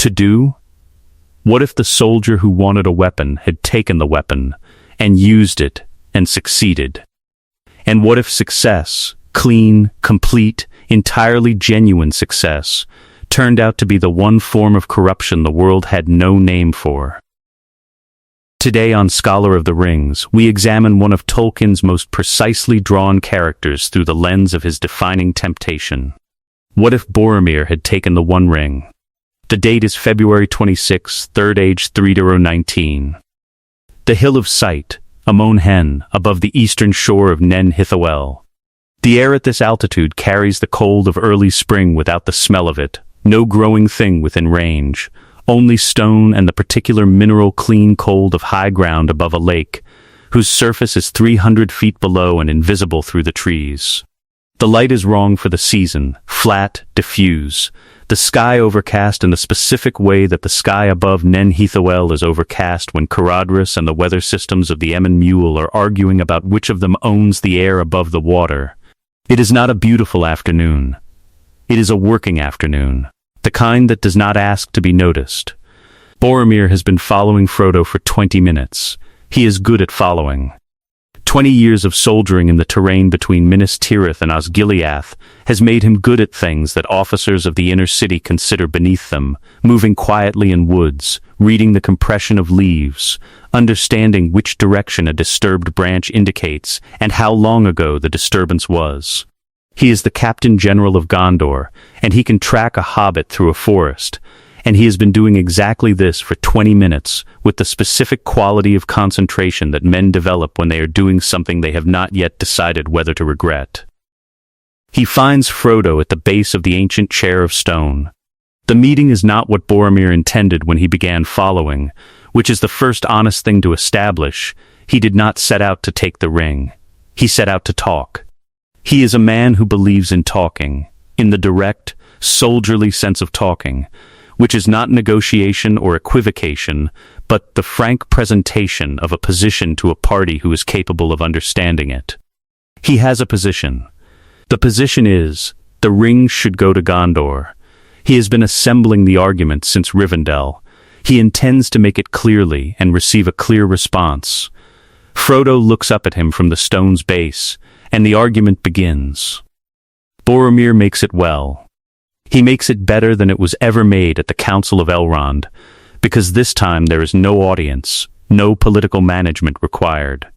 To do? What if the soldier who wanted a weapon had taken the weapon and used it and succeeded? And what if success, clean, complete, entirely genuine success, turned out to be the one form of corruption the world had no name for? Today on Scholar of the Rings, we examine one of Tolkien's most precisely drawn characters through the lens of his defining temptation. What if Boromir had taken the One Ring? The date is February 26, Third Age 3019. The Hill of Sight, Amon Hen, above the eastern shore of Nen Hithoel. The air at this altitude carries the cold of early spring without the smell of it, no growing thing within range, only stone and the particular mineral clean cold of high ground above a lake, whose surface is 300 feet below and invisible through the trees. The light is wrong for the season, flat, diffuse, the sky overcast in the specific way that the sky above Nen Hithoel is overcast when Caradhras and the weather systems of the Emyn Muil are arguing about which of them owns the air above the water. It is not a beautiful afternoon. It is a working afternoon, the kind that does not ask to be noticed. Boromir has been following Frodo for 20 minutes. He is good at following. 20 years of soldiering in the terrain between Minas Tirith and Osgiliath has made him good at things that officers of the inner city consider beneath them, moving quietly in woods, reading the compression of leaves, understanding which direction a disturbed branch indicates and how long ago the disturbance was. He is the Captain General of Gondor, and he can track a hobbit through a forest, and he has been doing exactly this for 20 minutes, with the specific quality of concentration that men develop when they are doing something they have not yet decided whether to regret. He finds Frodo at the base of the ancient chair of stone. The meeting is not what Boromir intended when he began following, which is the first honest thing to establish. He did not set out to take the ring. He set out to talk. He is a man who believes in talking, in the direct, soldierly sense of talking, which is not negotiation or equivocation, but the frank presentation of a position to a party who is capable of understanding it. He has a position. The position is, the ring should go to Gondor. He has been assembling the argument since Rivendell. He intends to make it clearly and receive a clear response. Frodo looks up at him from the stone's base, and the argument begins. Boromir makes it well. He makes it better than it was ever made at the Council of Elrond, because this time there is no audience, no political management required.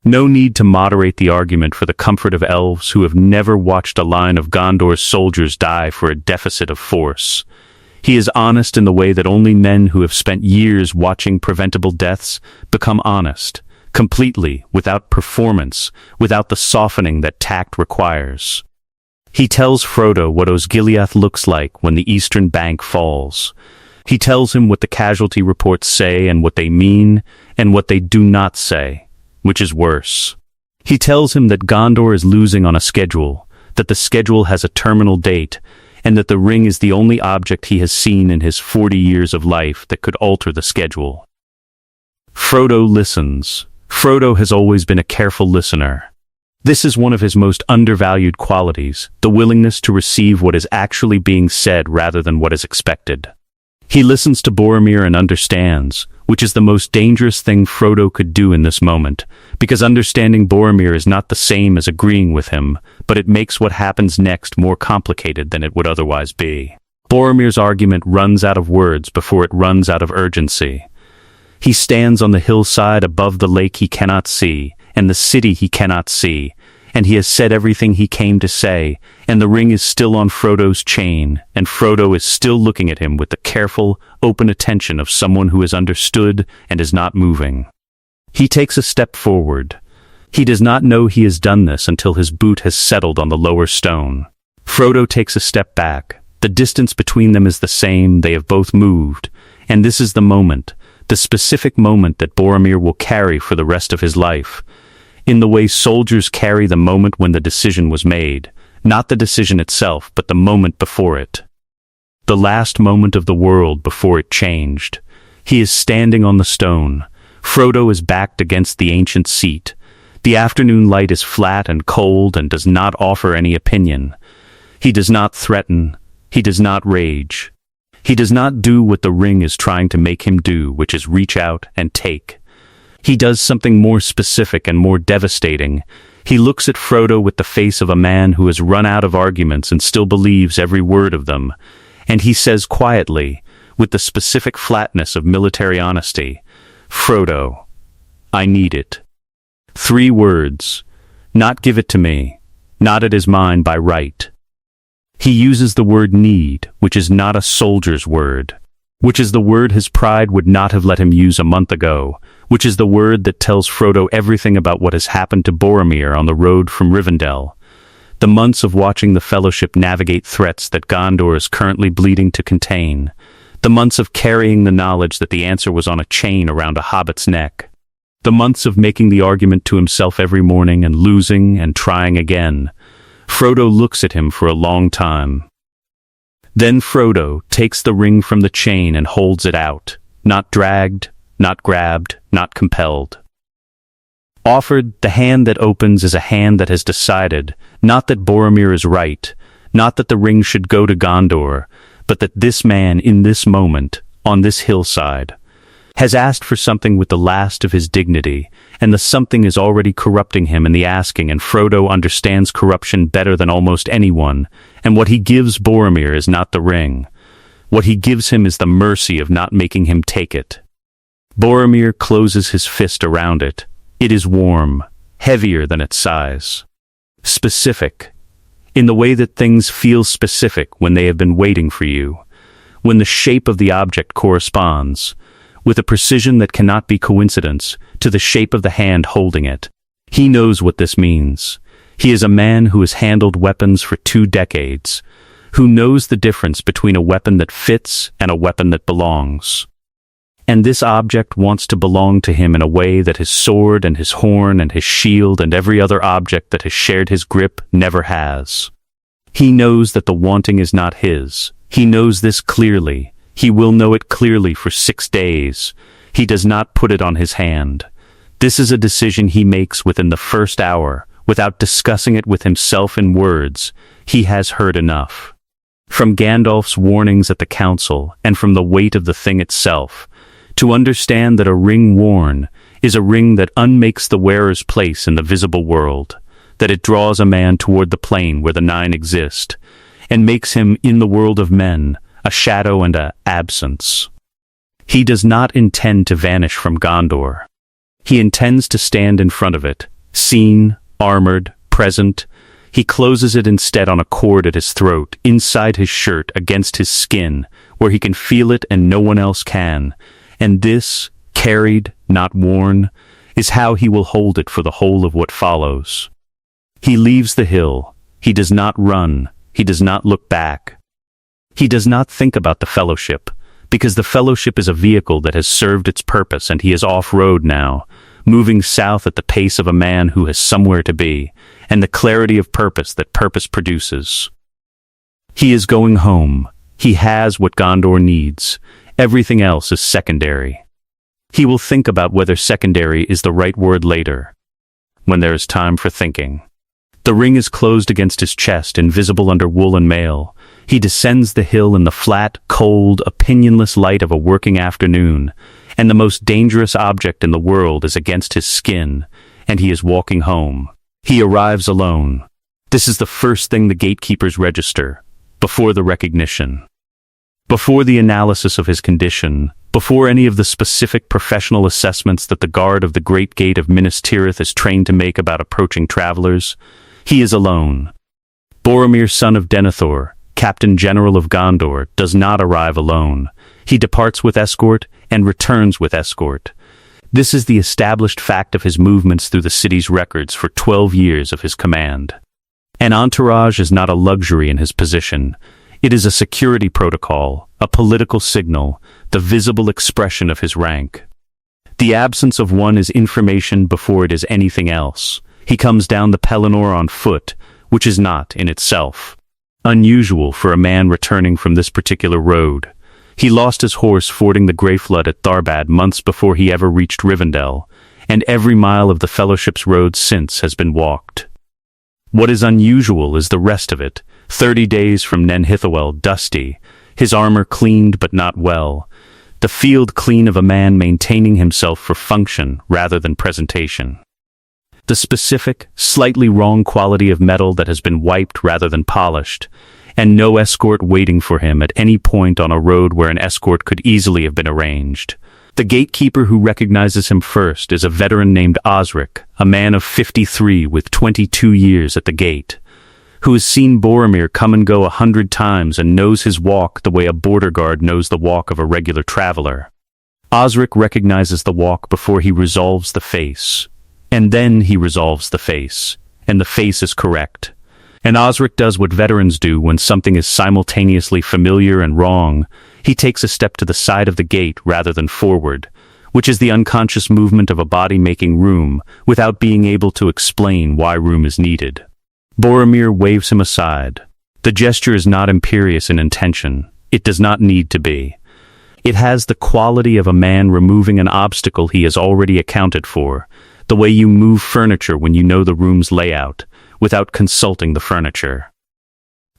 No need to moderate the argument for the comfort of elves who have never watched a line of Gondor's soldiers die for a deficit of force. He is honest in the way that only men who have spent years watching preventable deaths become honest, completely, without performance, without the softening that tact requires. He tells Frodo what Osgiliath looks like when the eastern bank falls. He tells him what the casualty reports say and what they mean, and what they do not say, which is worse. He tells him that Gondor is losing on a schedule, that the schedule has a terminal date, and that the ring is the only object he has seen in his 40 years of life that could alter the schedule. Frodo listens. Frodo has always been a careful listener. This is one of his most undervalued qualities, the willingness to receive what is actually being said rather than what is expected. He listens to Boromir and understands, which is the most dangerous thing Frodo could do in this moment, because understanding Boromir is not the same as agreeing with him, but it makes what happens next more complicated than it would otherwise be. Boromir's argument runs out of words before it runs out of urgency. He stands on the hillside above the lake he cannot see, and the city he cannot see, and he has said everything he came to say, and the ring is still on Frodo's chain, and Frodo is still looking at him with the careful, open attention of someone who has understood and is not moving. He takes a step forward. He does not know he has done this until his boot has settled on the lower stone. Frodo takes a step back. The distance between them is the same, they have both moved, and this is the moment, the specific moment that Boromir will carry for the rest of his life, in the way soldiers carry the moment when the decision was made, not the decision itself, but the moment before it. The last moment of the world before it changed. He is standing on the stone. Frodo is backed against the ancient seat. The afternoon light is flat and cold and does not offer any opinion. He does not threaten. He does not rage. He does not do what the ring is trying to make him do, which is reach out and take. He does something more specific and more devastating. He looks at Frodo with the face of a man who has run out of arguments and still believes every word of them, and he says quietly, with the specific flatness of military honesty, "Frodo, I need it." 3 words. Not give it to me. Not it is mine by right. He uses the word need, which is not a soldier's word, which is the word his pride would not have let him use a month ago, which is the word that tells Frodo everything about what has happened to Boromir on the road from Rivendell, the months of watching the Fellowship navigate threats that Gondor is currently bleeding to contain, the months of carrying the knowledge that the answer was on a chain around a hobbit's neck, the months of making the argument to himself every morning and losing and trying again. Frodo looks at him for a long time. Then Frodo takes the ring from the chain and holds it out, not dragged, not grabbed, not compelled. Offered, the hand that opens is a hand that has decided, not that Boromir is right, not that the ring should go to Gondor, but that this man in this moment, on this hillside, has asked for something with the last of his dignity, and the something is already corrupting him in the asking, and Frodo understands corruption better than almost anyone, and what he gives Boromir is not the ring. What he gives him is the mercy of not making him take it. Boromir closes his fist around it. It is warm, heavier than its size. Specific, in the way that things feel specific when they have been waiting for you, when the shape of the object corresponds, with a precision that cannot be coincidence, to the shape of the hand holding it. He knows what this means. He is a man who has handled weapons for 2 decades, who knows the difference between a weapon that fits and a weapon that belongs. And this object wants to belong to him in a way that his sword and his horn and his shield and every other object that has shared his grip never has. He knows that the wanting is not his. He knows this clearly. He will know it clearly for 6 days. He does not put it on his hand. This is a decision he makes within the first hour, without discussing it with himself in words. He has heard enough. From Gandalf's warnings at the council, and from the weight of the thing itself, to understand that a ring worn is a ring that unmakes the wearer's place in the visible world, that it draws a man toward the plane where the 9 exist, and makes him, in the world of men, a shadow and a absence. He does not intend to vanish from Gondor. He intends to stand in front of it, seen, armored, present. He closes it instead on a cord at his throat, inside his shirt, against his skin, where he can feel it and no one else can. And this, carried, not worn, is how he will hold it for the whole of what follows. He leaves the hill. He does not run. He does not look back. He does not think about the Fellowship, because the Fellowship is a vehicle that has served its purpose, and he is off-road now, moving south at the pace of a man who has somewhere to be, and the clarity of purpose that purpose produces. He is going home. He has what Gondor needs. Everything else is secondary. He will think about whether secondary is the right word later, when there is time for thinking. The ring is closed against his chest, invisible under wool and mail. He descends the hill in the flat, cold, opinionless light of a working afternoon, and the most dangerous object in the world is against his skin, and he is walking home. He arrives alone. This is the first thing the gatekeepers register, before the recognition, before the analysis of his condition, before any of the specific professional assessments that the guard of the Great Gate of Minas Tirith is trained to make about approaching travelers. He is alone. Boromir, son of Denethor, Captain General of Gondor, does not arrive alone. He departs with escort and returns with escort. This is the established fact of his movements through the city's records for 12 years of his command. An entourage is not a luxury in his position. It is a security protocol, a political signal, the visible expression of his rank. The absence of one is information before it is anything else. He comes down the Pelennor on foot, which is not, in itself, unusual for a man returning from this particular road. He lost his horse fording the Grey Flood at Tharbad months before he ever reached Rivendell, and every mile of the Fellowship's road since has been walked. What is unusual is the rest of it. 30 days from Nen Hithoel, dusty, his armor cleaned but not well, the field clean of a man maintaining himself for function rather than presentation. The specific, slightly wrong quality of metal that has been wiped rather than polished, and no escort waiting for him at any point on a road where an escort could easily have been arranged. The gatekeeper who recognizes him first is a veteran named Osric, a man of 53 with 22 years at the gate, who has seen Boromir come and go 100 times and knows his walk the way a border guard knows the walk of a regular traveler. Osric recognizes the walk before he resolves the face, and then he resolves the face, and the face is correct. And Osric does what veterans do when something is simultaneously familiar and wrong. He takes a step to the side of the gate rather than forward, which is the unconscious movement of a body making room without being able to explain why room is needed. Boromir waves him aside. The gesture is not imperious in intention. It does not need to be. It has the quality of a man removing an obstacle he has already accounted for, the way you move furniture when you know the room's layout, without consulting the furniture.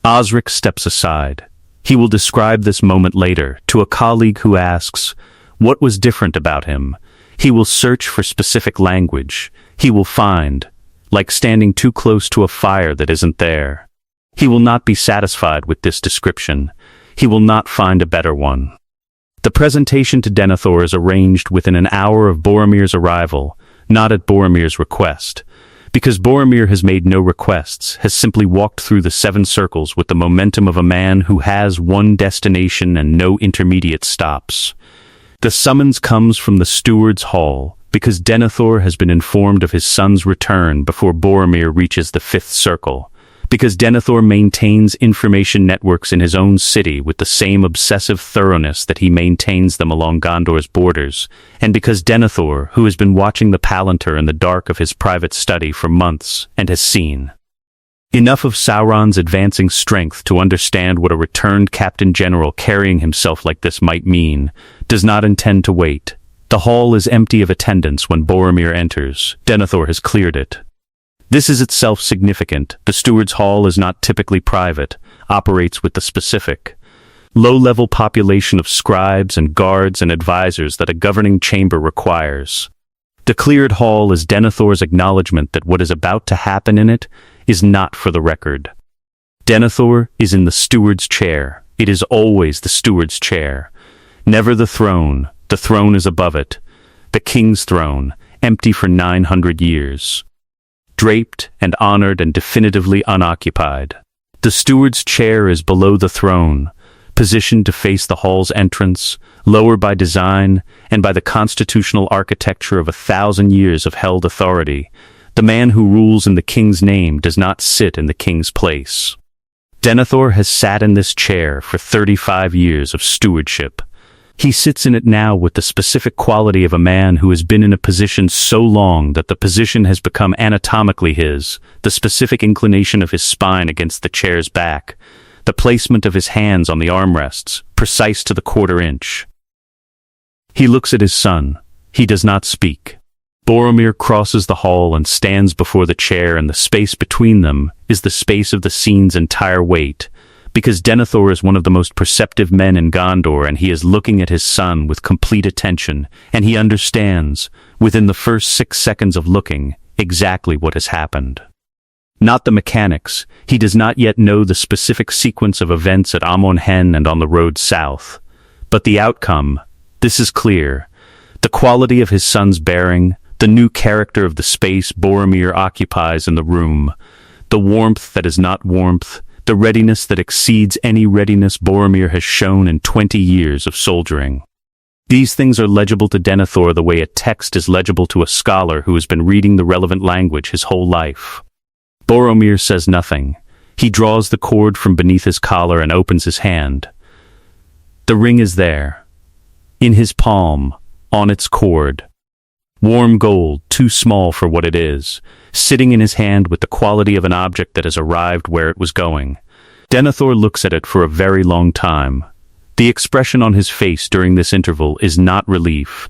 Osric steps aside. He will describe this moment later to a colleague who asks, what was different about him? He will search for specific language. He will find, like standing too close to a fire that isn't there. He will not be satisfied with this description. He will not find a better one. The presentation to Denethor is arranged within an hour of Boromir's arrival, not at Boromir's request, because Boromir has made no requests, has simply walked through the 7 circles with the momentum of a man who has one destination and no intermediate stops. The summons comes from the steward's hall, because Denethor has been informed of his son's return before Boromir reaches the 5th circle, because Denethor maintains information networks in his own city with the same obsessive thoroughness that he maintains them along Gondor's borders, and because Denethor, who has been watching the Palantir in the dark of his private study for months and has seen enough of Sauron's advancing strength to understand what a returned Captain General carrying himself like this might mean, does not intend to wait. The hall is empty of attendants when Boromir enters. Denethor has cleared it. This is itself significant. The steward's hall is not typically private, operates with the specific, low-level population of scribes and guards and advisors that a governing chamber requires. The cleared hall is Denethor's acknowledgement that what is about to happen in it is not for the record. Denethor is in the steward's chair. It is always the steward's chair. Never the throne. The throne is above it. The king's throne, empty for 900 years. Draped and honored and definitively unoccupied. The steward's chair is below the throne, positioned to face the hall's entrance, lower by design and by the constitutional architecture of 1,000 years of held authority. The man who rules in the king's name does not sit in the king's place. Denethor has sat in this chair for 35 years of stewardship. He sits in it now with the specific quality of a man who has been in a position so long that the position has become anatomically his, the specific inclination of his spine against the chair's back, the placement of his hands on the armrests, precise to the quarter inch. He looks at his son. He does not speak. Boromir crosses the hall and stands before the chair, and the space between them is the space of the scene's entire weight, because Denethor is one of the most perceptive men in Gondor, and he is looking at his son with complete attention, and he understands, within the first 6 seconds of looking, exactly what has happened. Not the mechanics. He does not yet know the specific sequence of events at Amon Hen and on the road south. But the outcome, this is clear. The quality of his son's bearing, the new character of the space Boromir occupies in the room, the warmth that is not warmth, the readiness that exceeds any readiness Boromir has shown in 20 years of soldiering. These things are legible to Denethor the way a text is legible to a scholar who has been reading the relevant language his whole life. Boromir says nothing. He draws the cord from beneath his collar and opens his hand. The ring is there. In his palm, on its cord. Warm gold, too small for what it is, sitting in his hand with the quality of an object that has arrived where it was going. Denethor looks at it for a very long time. The expression on his face during this interval is not relief.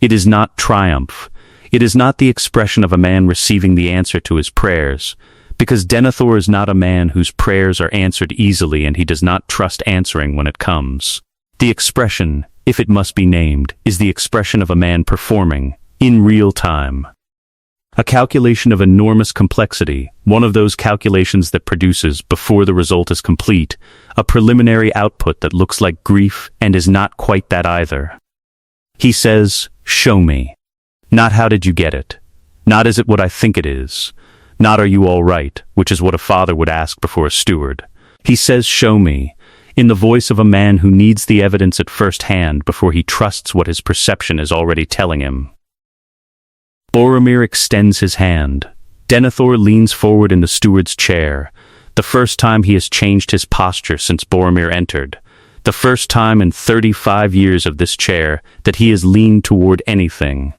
It is not triumph. It is not the expression of a man receiving the answer to his prayers, Because Denethor is not a man whose prayers are answered easily, and he does not trust answering when it comes. The expression, if it must be named, is the expression of a man performing, in real time, a calculation of enormous complexity, one of those calculations that produces, before the result is complete, a preliminary output that looks like grief and is not quite that either. He says, "Show me." Not "how did you get it?" Not "is it what I think it is?" Not "are you all right?" which is what a father would ask before a steward. He says, "Show me," in the voice of a man who needs the evidence at first hand before he trusts what his perception is already telling him. Boromir extends his hand. Denethor leans forward in the steward's chair. The first time he has changed his posture since Boromir entered. The first time in 35 years of this chair that he has leaned toward anything.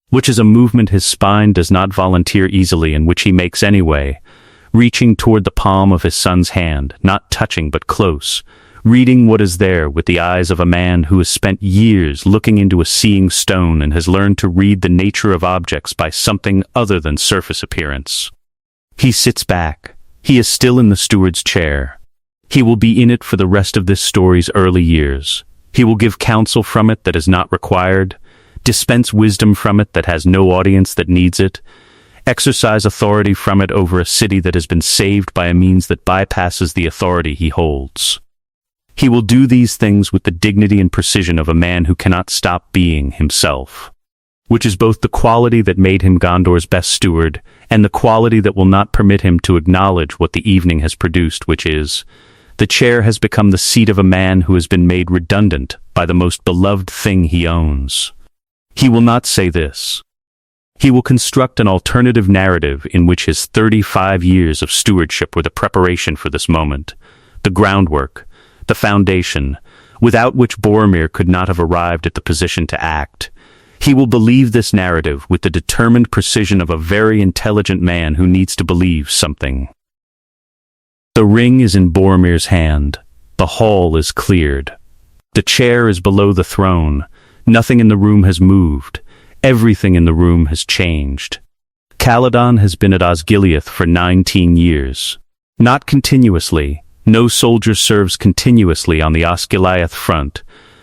Which is a movement his spine does not volunteer easily, and which he makes anyway, reaching toward the palm of his son's hand, not touching but close, reading what is there with the eyes of a man who has spent years looking into a seeing stone and has learned to read the nature of objects by something other than surface appearance. He sits back. He is still in the steward's chair. He will be in it for the rest of this story's early years. He will give counsel from it that is not required, dispense wisdom from it that has no audience that needs it, exercise authority from it over a city that has been saved by a means that bypasses the authority he holds. He will do these things with the dignity and precision of a man who cannot stop being himself, which is both the quality that made him Gondor's best steward and the quality that will not permit him to acknowledge what the evening has produced, which is, the chair has become the seat of a man who has been made redundant by the most beloved thing he owns. He will not say this. He will construct an alternative narrative in which his 35 years of stewardship were the preparation for this moment, the groundwork, the foundation, without which Boromir could not have arrived at the position to act. He will believe this narrative with the determined precision of a very intelligent man who needs to believe something. The ring is in Boromir's hand. The hall is cleared. The chair is below the throne. Nothing in the room has moved. Everything in the room has changed. Caladan has been at Osgiliath for 19 years. Not continuously. No soldier serves continuously on the Osgiliath front,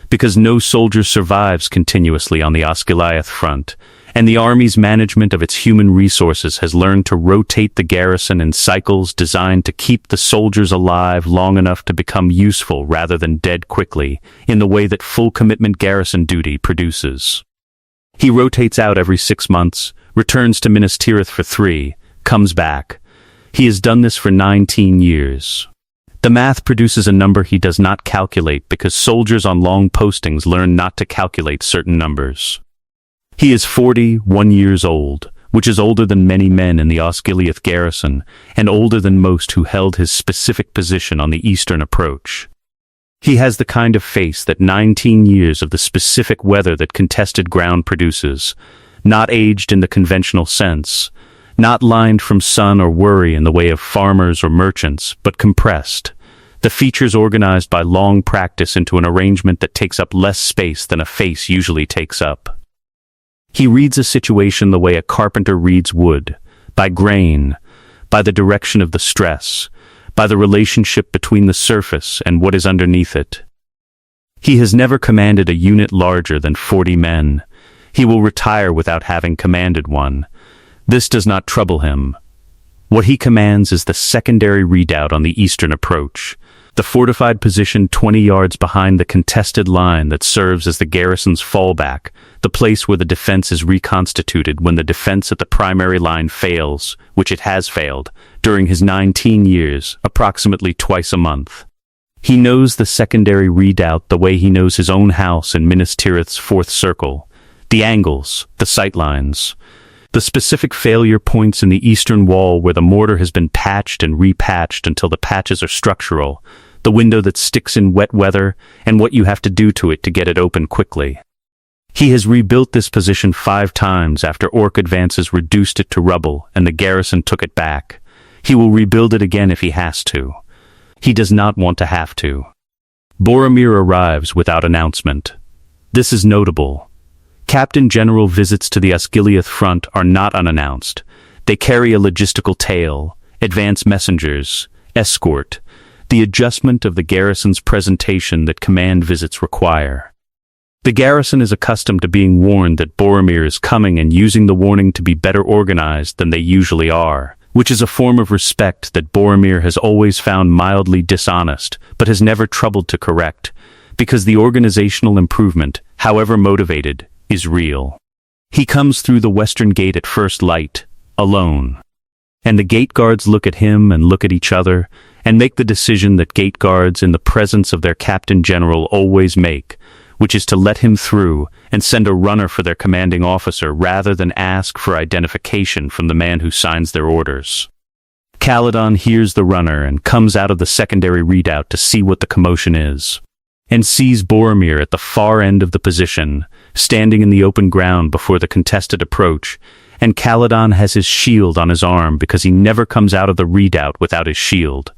because no soldier survives continuously on the Osgiliath front, and the army's management of its human resources has learned to rotate the garrison in cycles designed to keep the soldiers alive long enough to become useful rather than dead quickly, in the way that full commitment garrison duty produces. He rotates out every 6 months, returns to Minas Tirith for 3, comes back. He has done this for 19 years. The math produces a number he does not calculate because soldiers on long postings learn not to calculate certain numbers. He is 41 years old, which is older than many men in the Osgiliath garrison, and older than most who held his specific position on the eastern approach. He has the kind of face that 19 years of the specific weather that contested ground produces, not aged in the conventional sense, not lined from sun or worry in the way of farmers or merchants, but compressed, the features organized by long practice into an arrangement that takes up less space than a face usually takes up. He reads a situation the way a carpenter reads wood, by grain, by the direction of the stress, by the relationship between the surface and what is underneath it. He has never commanded a unit larger than 40 men. He will retire without having commanded one. This does not trouble him. What he commands is the secondary redoubt on the eastern approach, the fortified position 20 yards behind the contested line that serves as the garrison's fallback, the place where the defense is reconstituted when the defense at the primary line fails, which it has failed, during his 19 years, approximately twice a month. He knows the secondary redoubt the way he knows his own house in Minas Tirith's 4th circle, the angles, the sightlines, the specific failure points in the eastern wall where the mortar has been patched and repatched until the patches are structural, the window that sticks in wet weather, and what you have to do to it to get it open quickly. He has rebuilt this position 5 times after orc advances reduced it to rubble and the garrison took it back. He will rebuild it again if he has to. He does not want to have to. Boromir arrives without announcement. This is notable. Captain General visits to the Osgiliath front are not unannounced. They carry a logistical tale, advance messengers, escort, the adjustment of the garrison's presentation that command visits require. The garrison is accustomed to being warned that Boromir is coming and using the warning to be better organized than they usually are, which is a form of respect that Boromir has always found mildly dishonest, but has never troubled to correct, because the organizational improvement, however motivated, is real. He comes through the western gate at first light, alone. And the gate guards look at him and look at each other, and make the decision that gate guards in the presence of their captain general always make, which is to let him through and send a runner for their commanding officer rather than ask for identification from the man who signs their orders. Caledon hears the runner and comes out of the secondary redoubt to see what the commotion is, and sees Boromir at the far end of the position, standing in the open ground before the contested approach, and Caledon has his shield on his arm because he never comes out of the redoubt without his shield,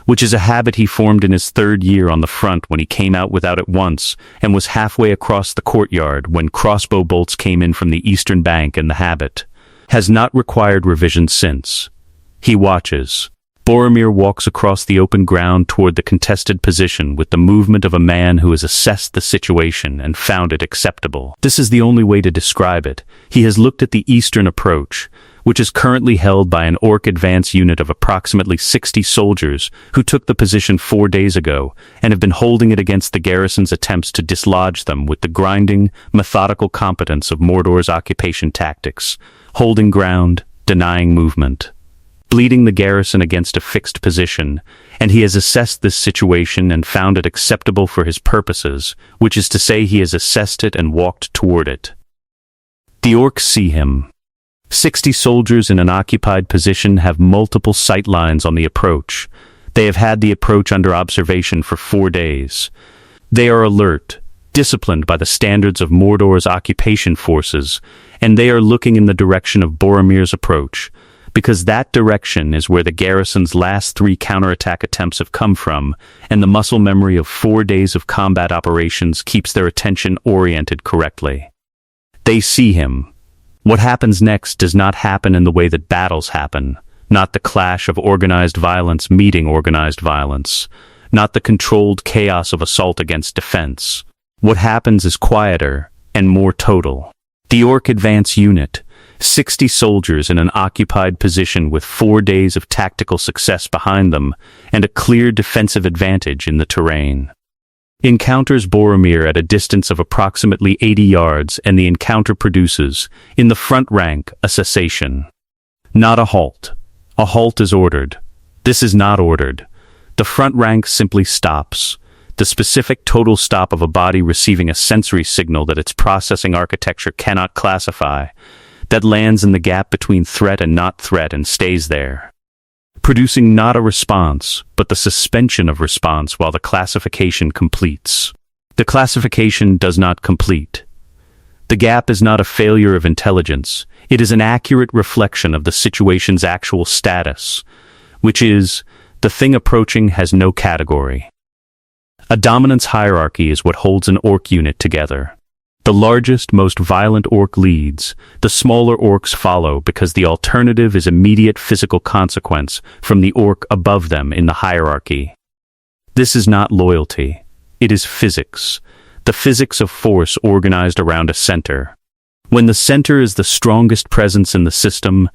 which is a habit he formed in his 3rd year on the front when he came out without it once and was halfway across the courtyard when crossbow bolts came in from the eastern bank, and the habit has not required revision since. He watches. Boromir walks across the open ground toward the contested position with the movement of a man who has assessed the situation and found it acceptable. This is the only way to describe it. He has looked at the eastern approach, which is currently held by an orc advance unit of approximately 60 soldiers who took the position 4 days ago and have been holding it against the garrison's attempts to dislodge them with the grinding, methodical competence of Mordor's occupation tactics, holding ground, denying movement, bleeding the garrison against a fixed position, and he has assessed this situation and found it acceptable for his purposes, which is to say he has assessed it and walked toward it. The orcs see him. 60 soldiers in an occupied position have multiple sight lines on the approach. They have had the approach under observation for 4 days. They are alert, disciplined by the standards of Mordor's occupation forces, and they are looking in the direction of Boromir's approach, because that direction is where the garrison's last 3 counterattack attempts have come from, and the muscle memory of 4 days of combat operations keeps their attention oriented correctly. They see him. What happens next does not happen in the way that battles happen, not the clash of organized violence meeting organized violence, not the controlled chaos of assault against defense. What happens is quieter and more total. The orc advance unit, 60 soldiers in an occupied position with 4 days of tactical success behind them and a clear defensive advantage in the terrain, encounters Boromir at a distance of approximately 80 yards, and the encounter produces, in the front rank, a cessation. Not a halt. A halt is ordered. This is not ordered. The front rank simply stops. The specific total stop of a body receiving a sensory signal that its processing architecture cannot classify, that lands in the gap between threat and not threat and stays there, producing not a response, but the suspension of response while the classification completes. The classification does not complete. The gap is not a failure of intelligence. It is an accurate reflection of the situation's actual status, which is, the thing approaching has no category. A dominance hierarchy is what holds an orc unit together. The largest, most violent orc leads. The smaller orcs follow because the alternative is immediate physical consequence from the orc above them in the hierarchy. This is not loyalty. It is physics. The physics of force organized around a center. When the center is the strongest presence in the system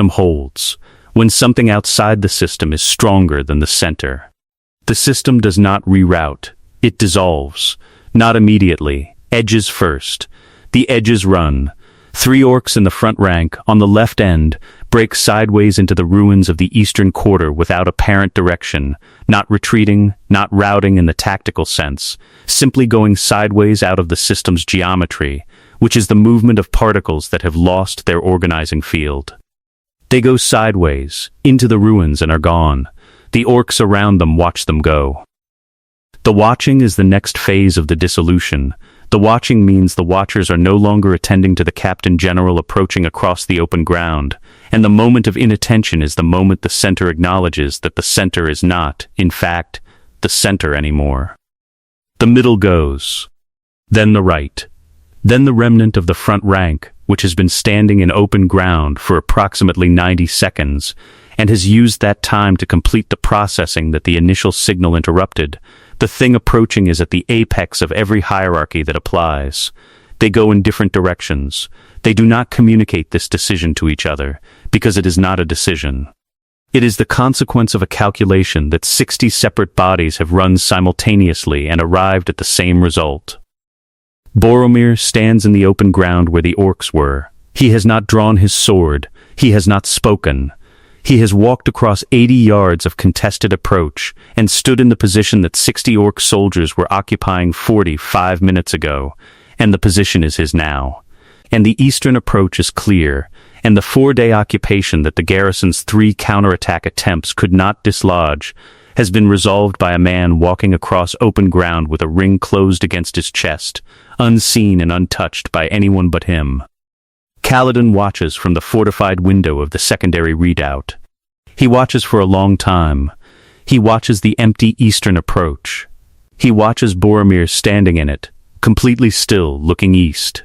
holds. When something outside the system is stronger than the center, the system does not reroute. It dissolves. Not immediately. Edges first. The edges run. 3 orcs in the front rank, on the left end, break sideways into the ruins of the eastern quarter without apparent direction, not retreating, not routing in the tactical sense, simply going sideways out of the system's geometry, which is the movement of particles that have lost their organizing field. They go sideways, into the ruins, and are gone. The orcs around them watch them go. The watching is the next phase of the dissolution. The watching means the watchers are no longer attending to the captain general approaching across the open ground, and the moment of inattention is the moment the center acknowledges that the center is not, in fact, the center anymore. The middle goes. Then the right. Then the remnant of the front rank, which has been standing in open ground for approximately 90 seconds, and has used that time to complete the processing that the initial signal interrupted. The thing approaching is at the apex of every hierarchy that applies. They go in different directions. They do not communicate this decision to each other, because it is not a decision. It is the consequence of a calculation that 60 separate bodies have run simultaneously and arrived at the same result. Boromir stands in the open ground where the orcs were. He has not drawn his sword. He has not spoken. He has walked across 80 yards of contested approach and stood in the position that 60 orc soldiers were occupying 45 minutes ago, and the position is his now. And the eastern approach is clear, and the 4-day occupation that the garrison's 3 counterattack attempts could not dislodge has been resolved by a man walking across open ground with a ring closed against his chest, unseen and untouched by anyone but him. Kaladin watches from the fortified window of the secondary redoubt. He watches for a long time. He watches the empty eastern approach. He watches Boromir standing in it, completely still, looking east.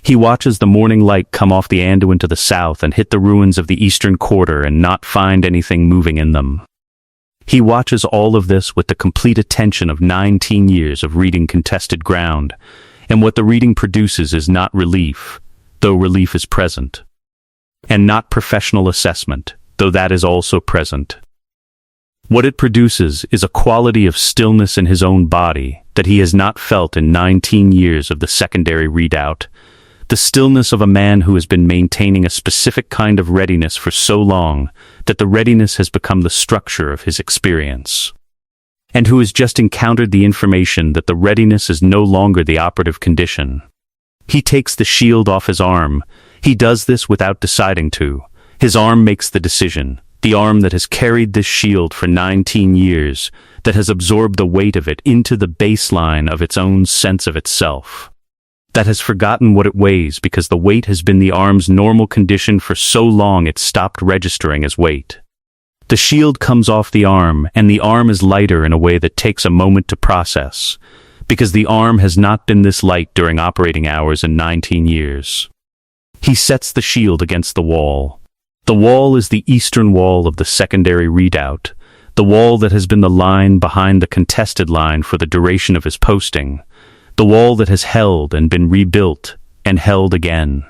He watches the morning light come off the Anduin to the south and hit the ruins of the eastern quarter and not find anything moving in them. He watches all of this with the complete attention of 19 years of reading contested ground, and what the reading produces is not relief, though relief is present, and not professional assessment, though that is also present. What it produces is a quality of stillness in his own body that he has not felt in 19 years of the secondary redoubt, the stillness of a man who has been maintaining a specific kind of readiness for so long that the readiness has become the structure of his experience, and who has just encountered the information that the readiness is no longer the operative condition. He takes the shield off his arm. He does this without deciding to. His arm makes the decision, the arm that has carried this shield for 19 years, that has absorbed the weight of it into the baseline of its own sense of itself, that has forgotten what it weighs because the weight has been the arm's normal condition for so long it stopped registering as weight. The shield comes off the arm, and the arm is lighter in a way that takes a moment to process, because the arm has not been this light during operating hours in 19 years. He sets the shield against the wall. The wall is the eastern wall of the secondary redoubt, the wall that has been the line behind the contested line for the duration of his posting, the wall that has held and been rebuilt and held again.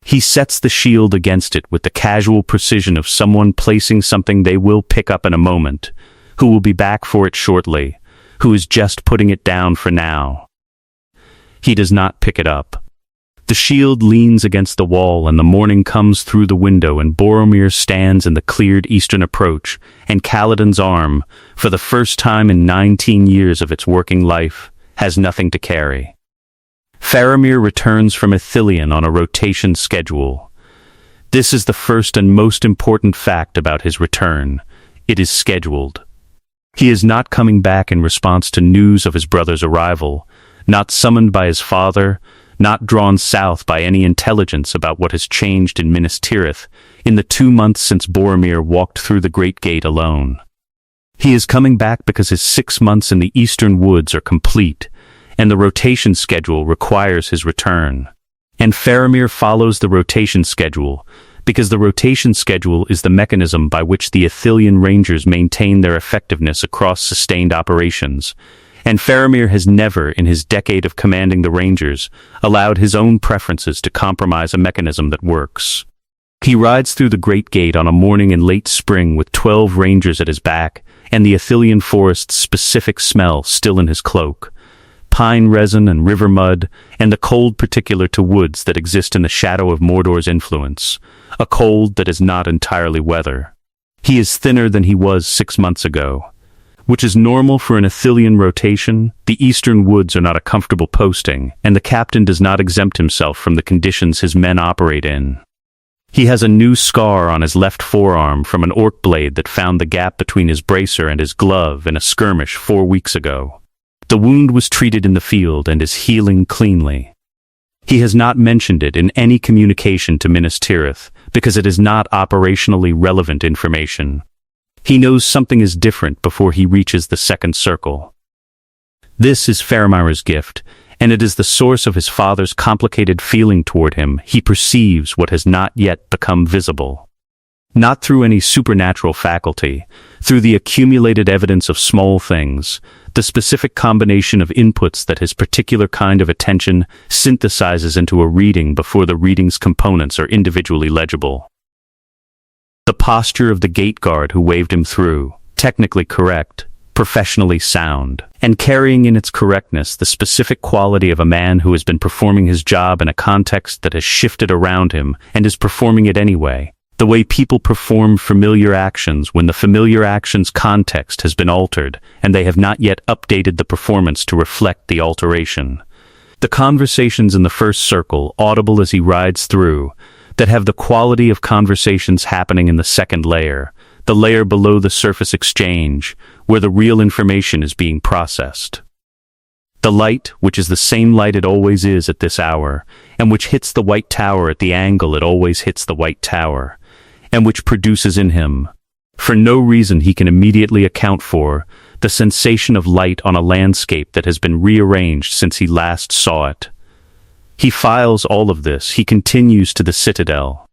He sets the shield against it with the casual precision of someone placing something they will pick up in a moment, who will be back for it shortly, who is just putting it down for now. He does not pick it up. The shield leans against the wall, and the morning comes through the window, and Boromir stands in the cleared eastern approach, and Kaladin's arm, for the first time in 19 years of its working life, has nothing to carry. Faramir returns from Ithilien on a rotation schedule. This is the first and most important fact about his return. It is scheduled. He is not coming back in response to news of his brother's arrival, not summoned by his father, not drawn south by any intelligence about what has changed in Minas Tirith in the 2 months since Boromir walked through the Great Gate alone. He is coming back because his 6 months in the eastern woods are complete, and the rotation schedule requires his return. And Faramir follows the rotation schedule, because the rotation schedule is the mechanism by which the Ithilien Rangers maintain their effectiveness across sustained operations, and Faramir has never, in his decade of commanding the Rangers, allowed his own preferences to compromise a mechanism that works. He rides through the Great Gate on a morning in late spring with 12 Rangers at his back, and the Ithilien forest's specific smell still in his cloak. Pine resin and river mud, and the cold particular to woods that exist in the shadow of Mordor's influence, a cold that is not entirely weather. He is thinner than he was 6 months ago, which is normal for an Ithilien rotation. The eastern woods are not a comfortable posting, and the captain does not exempt himself from the conditions his men operate in. He has a new scar on his left forearm from an orc blade that found the gap between his bracer and his glove in a skirmish 4 weeks ago. The wound was treated in the field and is healing cleanly. He has not mentioned it in any communication to Minas Tirith, because it is not operationally relevant information. He knows something is different before he reaches the second circle. This is Faramir's gift, and it is the source of his father's complicated feeling toward him. He perceives what has not yet become visible. not through any supernatural faculty, through the accumulated evidence of small things, the specific combination of inputs that his particular kind of attention synthesizes into a reading before the reading's components are individually legible. The posture of the gate guard who waved him through, technically correct, professionally sound, and carrying in its correctness the specific quality of a man who has been performing his job in a context that has shifted around him and is performing it anyway. The way people perform familiar actions when the familiar action's context has been altered and they have not yet updated the performance to reflect the alteration. The conversations in the first circle, audible as he rides through, that have the quality of conversations happening in the second layer, the layer below the surface exchange, where the real information is being processed. The light, which is the same light it always is at this hour, and which hits the White Tower at the angle it always hits the White Tower, and which produces in him, for no reason he can immediately account for, the sensation of light on a landscape that has been rearranged since he last saw it. He files all of this, he continues to the citadel.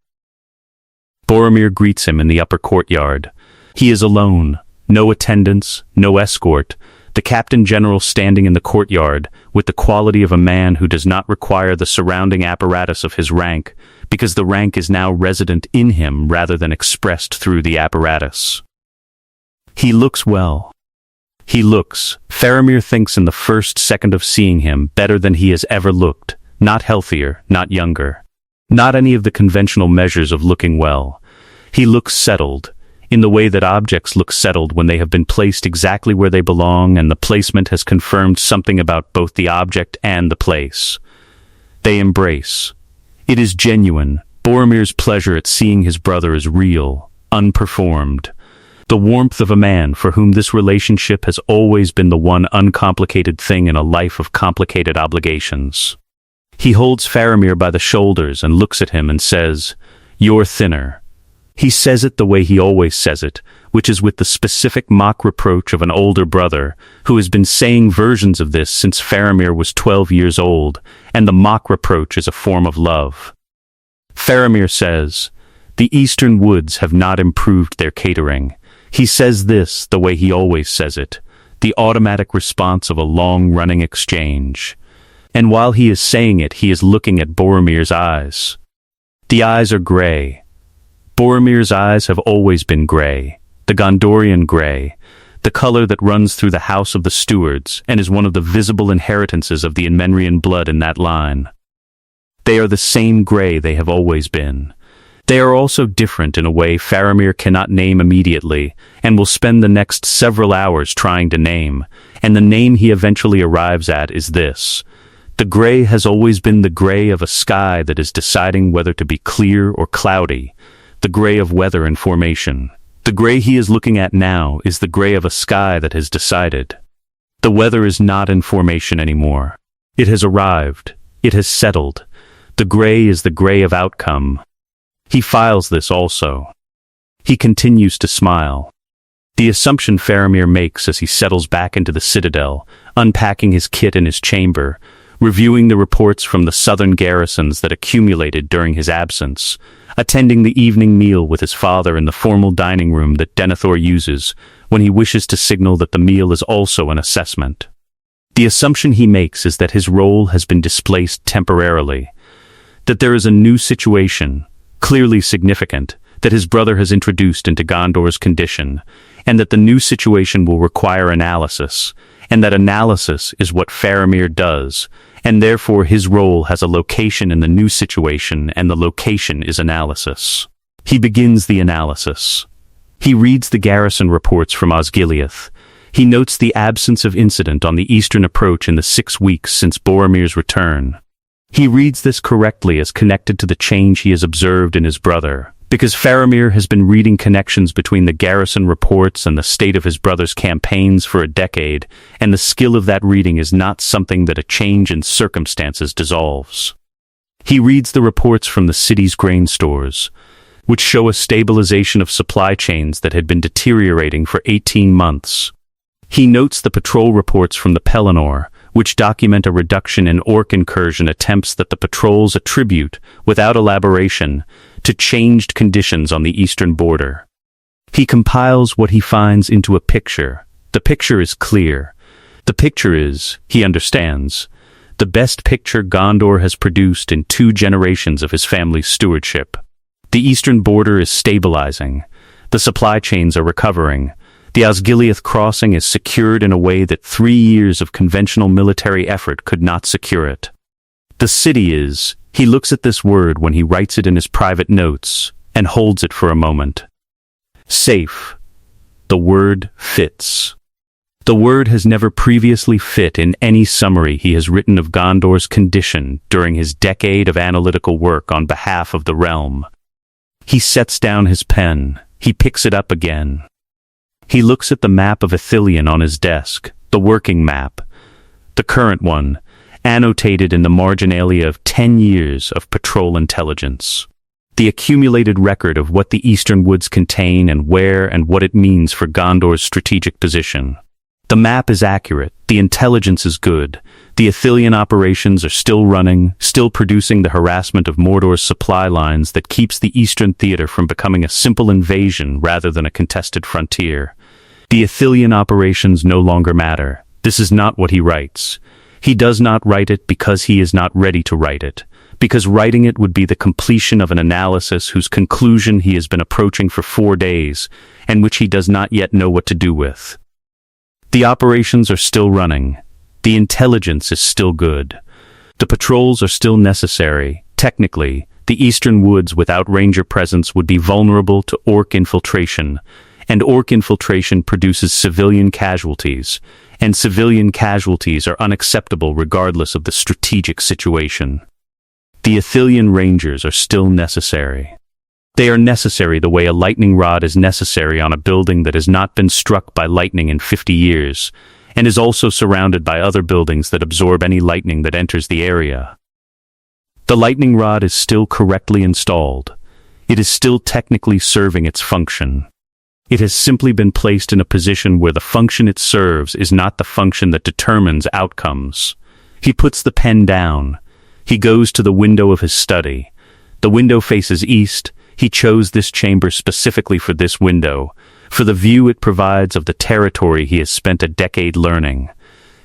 Boromir greets him in the upper courtyard. He is alone, no attendants, no escort, the Captain General standing in the courtyard with the quality of a man who does not require the surrounding apparatus of his rank, because the rank is now resident in him rather than expressed through the apparatus. He looks well. Faramir thinks in the first second of seeing him, better than he has ever looked, not healthier, not younger. Not any of the conventional measures of looking well. He looks settled, in the way that objects look settled when they have been placed exactly where they belong and the placement has confirmed something about both the object and the place. They embrace. It is genuine. Boromir's pleasure at seeing his brother is real, unperformed. The warmth of a man for whom this relationship has always been the one uncomplicated thing in a life of complicated obligations. He holds Faramir by the shoulders and looks at him and says, "You're thinner." He says it the way he always says it, which is with the specific mock reproach of an older brother, who has been saying versions of this since Faramir was 12 years old, and the mock reproach is a form of love. Faramir says, "The eastern woods have not improved their catering." He says this the way he always says it, the automatic response of a long-running exchange. And while he is saying it, he is looking at Boromir's eyes. The eyes are gray. Boromir's eyes have always been gray, the Gondorian gray, the color that runs through the house of the stewards and is one of the visible inheritances of the Inmenrian blood in that line. They are the same gray they have always been. They are also different in a way Faramir cannot name immediately, and will spend the next several hours trying to name, and the name he eventually arrives at is this. The gray has always been the gray of a sky that is deciding whether to be clear or cloudy, the gray of weather and formation. The gray he is looking at now is the gray of a sky that has decided. The weather is not in formation anymore. It has arrived. It has settled. The gray is the gray of outcome. He files this also. He continues to smile. The assumption Faramir makes as he settles back into the citadel, unpacking his kit in his chamber, reviewing the reports from the southern garrisons that accumulated during his absence, attending the evening meal with his father in the formal dining room that Denethor uses when he wishes to signal that the meal is also an assessment. The assumption he makes is that his role has been displaced temporarily, that there is a new situation, clearly significant, that his brother has introduced into Gondor's condition, and that the new situation will require analysis, and that analysis is what Faramir does, and therefore his role has a location in the new situation, and the location is analysis. He begins the analysis. He reads the garrison reports from Osgiliath. He notes the absence of incident on the eastern approach in the 6 weeks since Boromir's return. He reads this correctly as connected to the change he has observed in his brother, because Faramir has been reading connections between the garrison reports and the state of his brother's campaigns for a decade, and the skill of that reading is not something that a change in circumstances dissolves. He reads the reports from the city's grain stores, which show a stabilization of supply chains that had been deteriorating for 18 months. He notes the patrol reports from the Pelennor, which document a reduction in orc incursion attempts that the patrols attribute, without elaboration, to changed conditions on the eastern border. He compiles what he finds into a picture. The picture is clear. The picture is, he understands, the best picture Gondor has produced in 2 generations of his family's stewardship. The eastern border is stabilizing. The supply chains are recovering. The Osgiliath crossing is secured in a way that 3 years of conventional military effort could not secure it. The city is, he looks at this word when he writes it in his private notes, and holds it for a moment. Safe. The word fits. The word has never previously fit in any summary he has written of Gondor's condition during his decade of analytical work on behalf of the realm. He sets down his pen. He picks it up again. He looks at the map of Ithilien on his desk, the working map, the current one, annotated in the marginalia of 10 years of patrol intelligence. The accumulated record of what the eastern woods contain and where and what it means for Gondor's strategic position. The map is accurate, the intelligence is good, the Ithilien operations are still running, still producing the harassment of Mordor's supply lines that keeps the eastern theater from becoming a simple invasion rather than a contested frontier. The Ithilien operations no longer matter. This is not what he writes. He does not write it because he is not ready to write it, because writing it would be the completion of an analysis whose conclusion he has been approaching for 4 days, and which he does not yet know what to do with. The operations are still running. The intelligence is still good. The patrols are still necessary. Technically, the eastern woods without ranger presence would be vulnerable to orc infiltration, and orc infiltration produces civilian casualties, and civilian casualties are unacceptable regardless of the strategic situation. The Ithilien rangers are still necessary. They are necessary the way a lightning rod is necessary on a building that has not been struck by lightning in 50 years, and is also surrounded by other buildings that absorb any lightning that enters the area. The lightning rod is still correctly installed. It is still technically serving its function. It has simply been placed in a position where the function it serves is not the function that determines outcomes. He puts the pen down. He goes to the window of his study. The window faces east. He chose this chamber specifically for this window, for the view it provides of the territory he has spent a decade learning.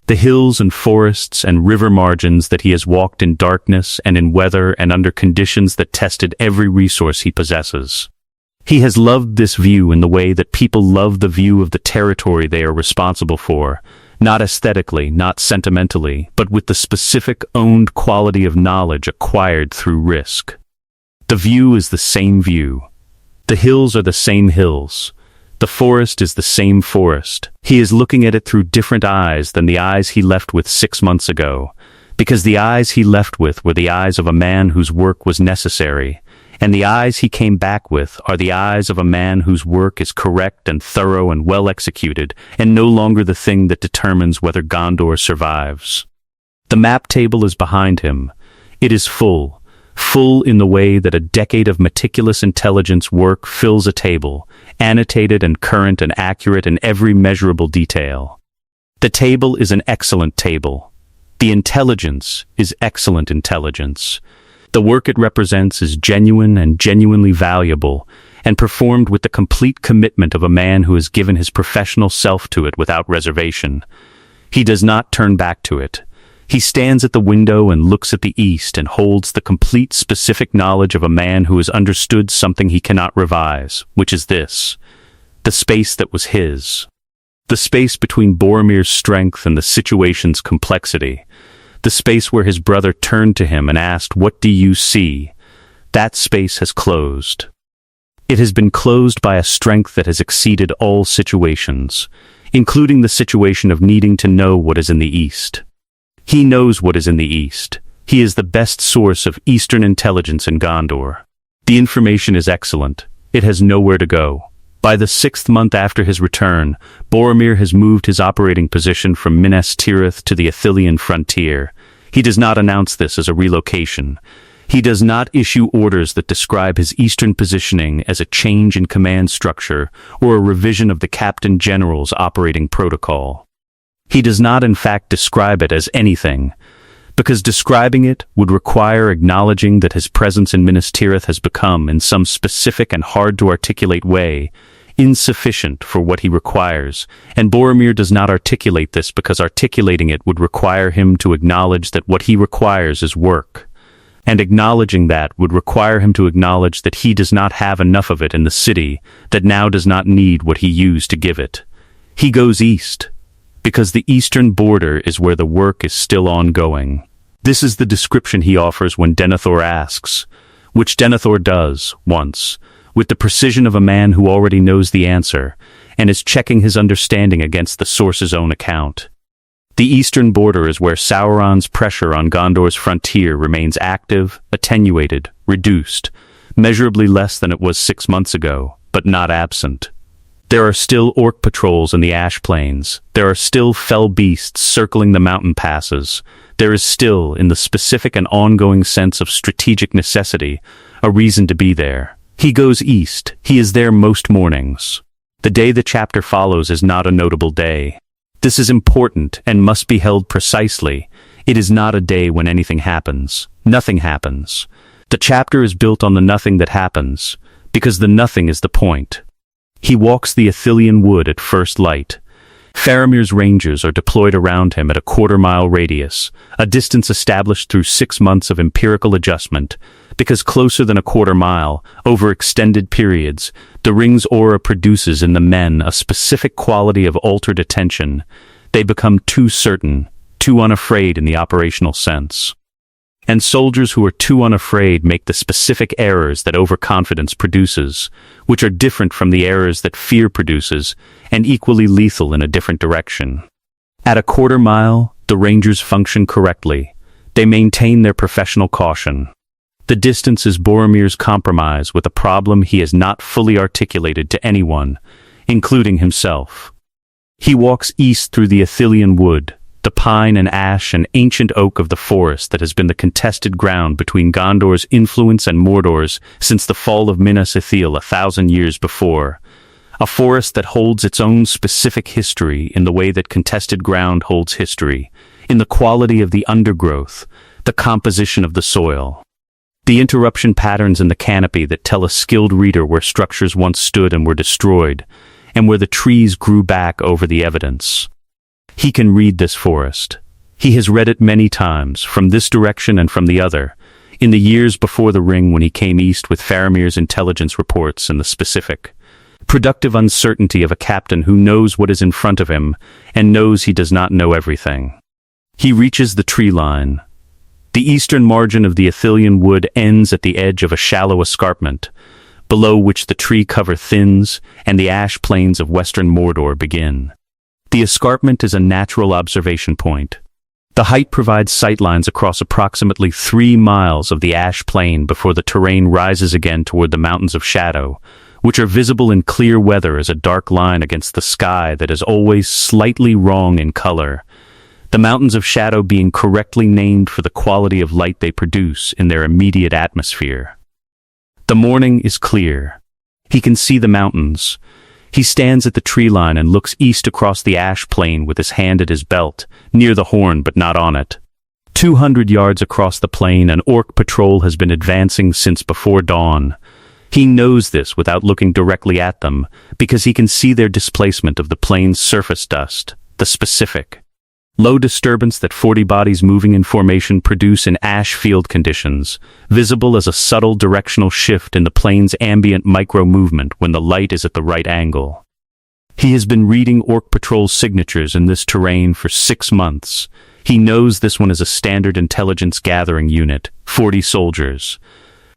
The hills and forests and river margins that he has walked in darkness and in weather and under conditions that tested every resource he possesses. He has loved this view in the way that people love the view of the territory they are responsible for, not aesthetically, not sentimentally, but with the specific owned quality of knowledge acquired through risk. The view is the same view. The hills are the same hills. The forest is the same forest. He is looking at it through different eyes than the eyes he left with 6 months ago, because the eyes he left with were the eyes of a man whose work was necessary, and the eyes he came back with are the eyes of a man whose work is correct and thorough and well executed, and no longer the thing that determines whether Gondor survives. The map table is behind him. It is full in the way that a decade of meticulous intelligence work fills a table, annotated and current and accurate in every measurable detail. The table is an excellent table. The intelligence is excellent intelligence. The work it represents is genuine and genuinely valuable, and performed with the complete commitment of a man who has given his professional self to it without reservation. He does not turn back to it. He stands at the window and looks at the east and holds the complete specific knowledge of a man who has understood something he cannot revise, which is this: the space that was his. The space between Boromir's strength and the situation's complexity. The space where his brother turned to him and asked, "What do you see?" That space has closed. It has been closed by a strength that has exceeded all situations, including the situation of needing to know what is in the east. He knows what is in the east. He is the best source of eastern intelligence in Gondor. The information is excellent. It has nowhere to go. By the 6th month after his return, Boromir has moved his operating position from Minas Tirith to the Ithilien frontier. He does not announce this as a relocation. He does not issue orders that describe his eastern positioning as a change in command structure or a revision of the Captain General's operating protocol. He does not in fact describe it as anything, because describing it would require acknowledging that his presence in Minas Tirith has become, in some specific and hard-to-articulate way, insufficient for what he requires, and Boromir does not articulate this because articulating it would require him to acknowledge that what he requires is work. And acknowledging that would require him to acknowledge that he does not have enough of it in the city that now does not need what he used to give it. He goes east, because the eastern border is where the work is still ongoing. This is the description he offers when Denethor asks, which Denethor does, once, with the precision of a man who already knows the answer, and is checking his understanding against the source's own account. The eastern border is where Sauron's pressure on Gondor's frontier remains active, attenuated, reduced, measurably less than it was 6 months ago, but not absent. There are still orc patrols in the ash plains. There are still fell beasts circling the mountain passes. There is still, in the specific and ongoing sense of strategic necessity, a reason to be there. He goes east. He is there most mornings. The day the chapter follows is not a notable day. This is important and must be held precisely. It is not a day when anything happens. Nothing happens. The chapter is built on the nothing that happens, because the nothing is the point. He walks the Ithilien wood at first light. Faramir's rangers are deployed around him at a quarter-mile radius, a distance established through 6 months of empirical adjustment, because closer than a quarter-mile, over extended periods, the ring's aura produces in the men a specific quality of altered attention. They become too certain, too unafraid in the operational sense. And soldiers who are too unafraid make the specific errors that overconfidence produces, which are different from the errors that fear produces, and equally lethal in a different direction. At a quarter mile, the rangers function correctly. They maintain their professional caution. The distance is Boromir's compromise with a problem he has not fully articulated to anyone, including himself. He walks east through the Ithilien wood, the pine and ash and ancient oak of the forest that has been the contested ground between Gondor's influence and Mordor's since the fall of Minas Tirith 1,000 years before. A forest that holds its own specific history in the way that contested ground holds history, in the quality of the undergrowth, the composition of the soil. The interruption patterns in the canopy that tell a skilled reader where structures once stood and were destroyed, and where the trees grew back over the evidence. He can read this forest. He has read it many times, from this direction and from the other, in the years before the ring when he came east with Faramir's intelligence reports and the specific, productive uncertainty of a captain who knows what is in front of him and knows he does not know everything. He reaches the tree line. The eastern margin of the Ithilien wood ends at the edge of a shallow escarpment, below which the tree cover thins and the ash plains of western Mordor begin. The escarpment is a natural observation point. The height provides sightlines across approximately 3 miles of the ash plain before the terrain rises again toward the Mountains of Shadow, which are visible in clear weather as a dark line against the sky that is always slightly wrong in color. The Mountains of Shadow being correctly named for the quality of light they produce in their immediate atmosphere. The morning is clear. He can see the mountains. He stands at the tree line and looks east across the ash plain with his hand at his belt, near the horn but not on it. 200 yards across the plain, an orc patrol has been advancing since before dawn. He knows this without looking directly at them, because he can see their displacement of the plain's surface dust, the specific. Low disturbance that 40 bodies moving in formation produce in ash field conditions, visible as a subtle directional shift in the plane's ambient micro-movement when the light is at the right angle. He has been reading Orc Patrol's signatures in this terrain for 6 months. He knows this one is a standard intelligence gathering unit, 40 soldiers,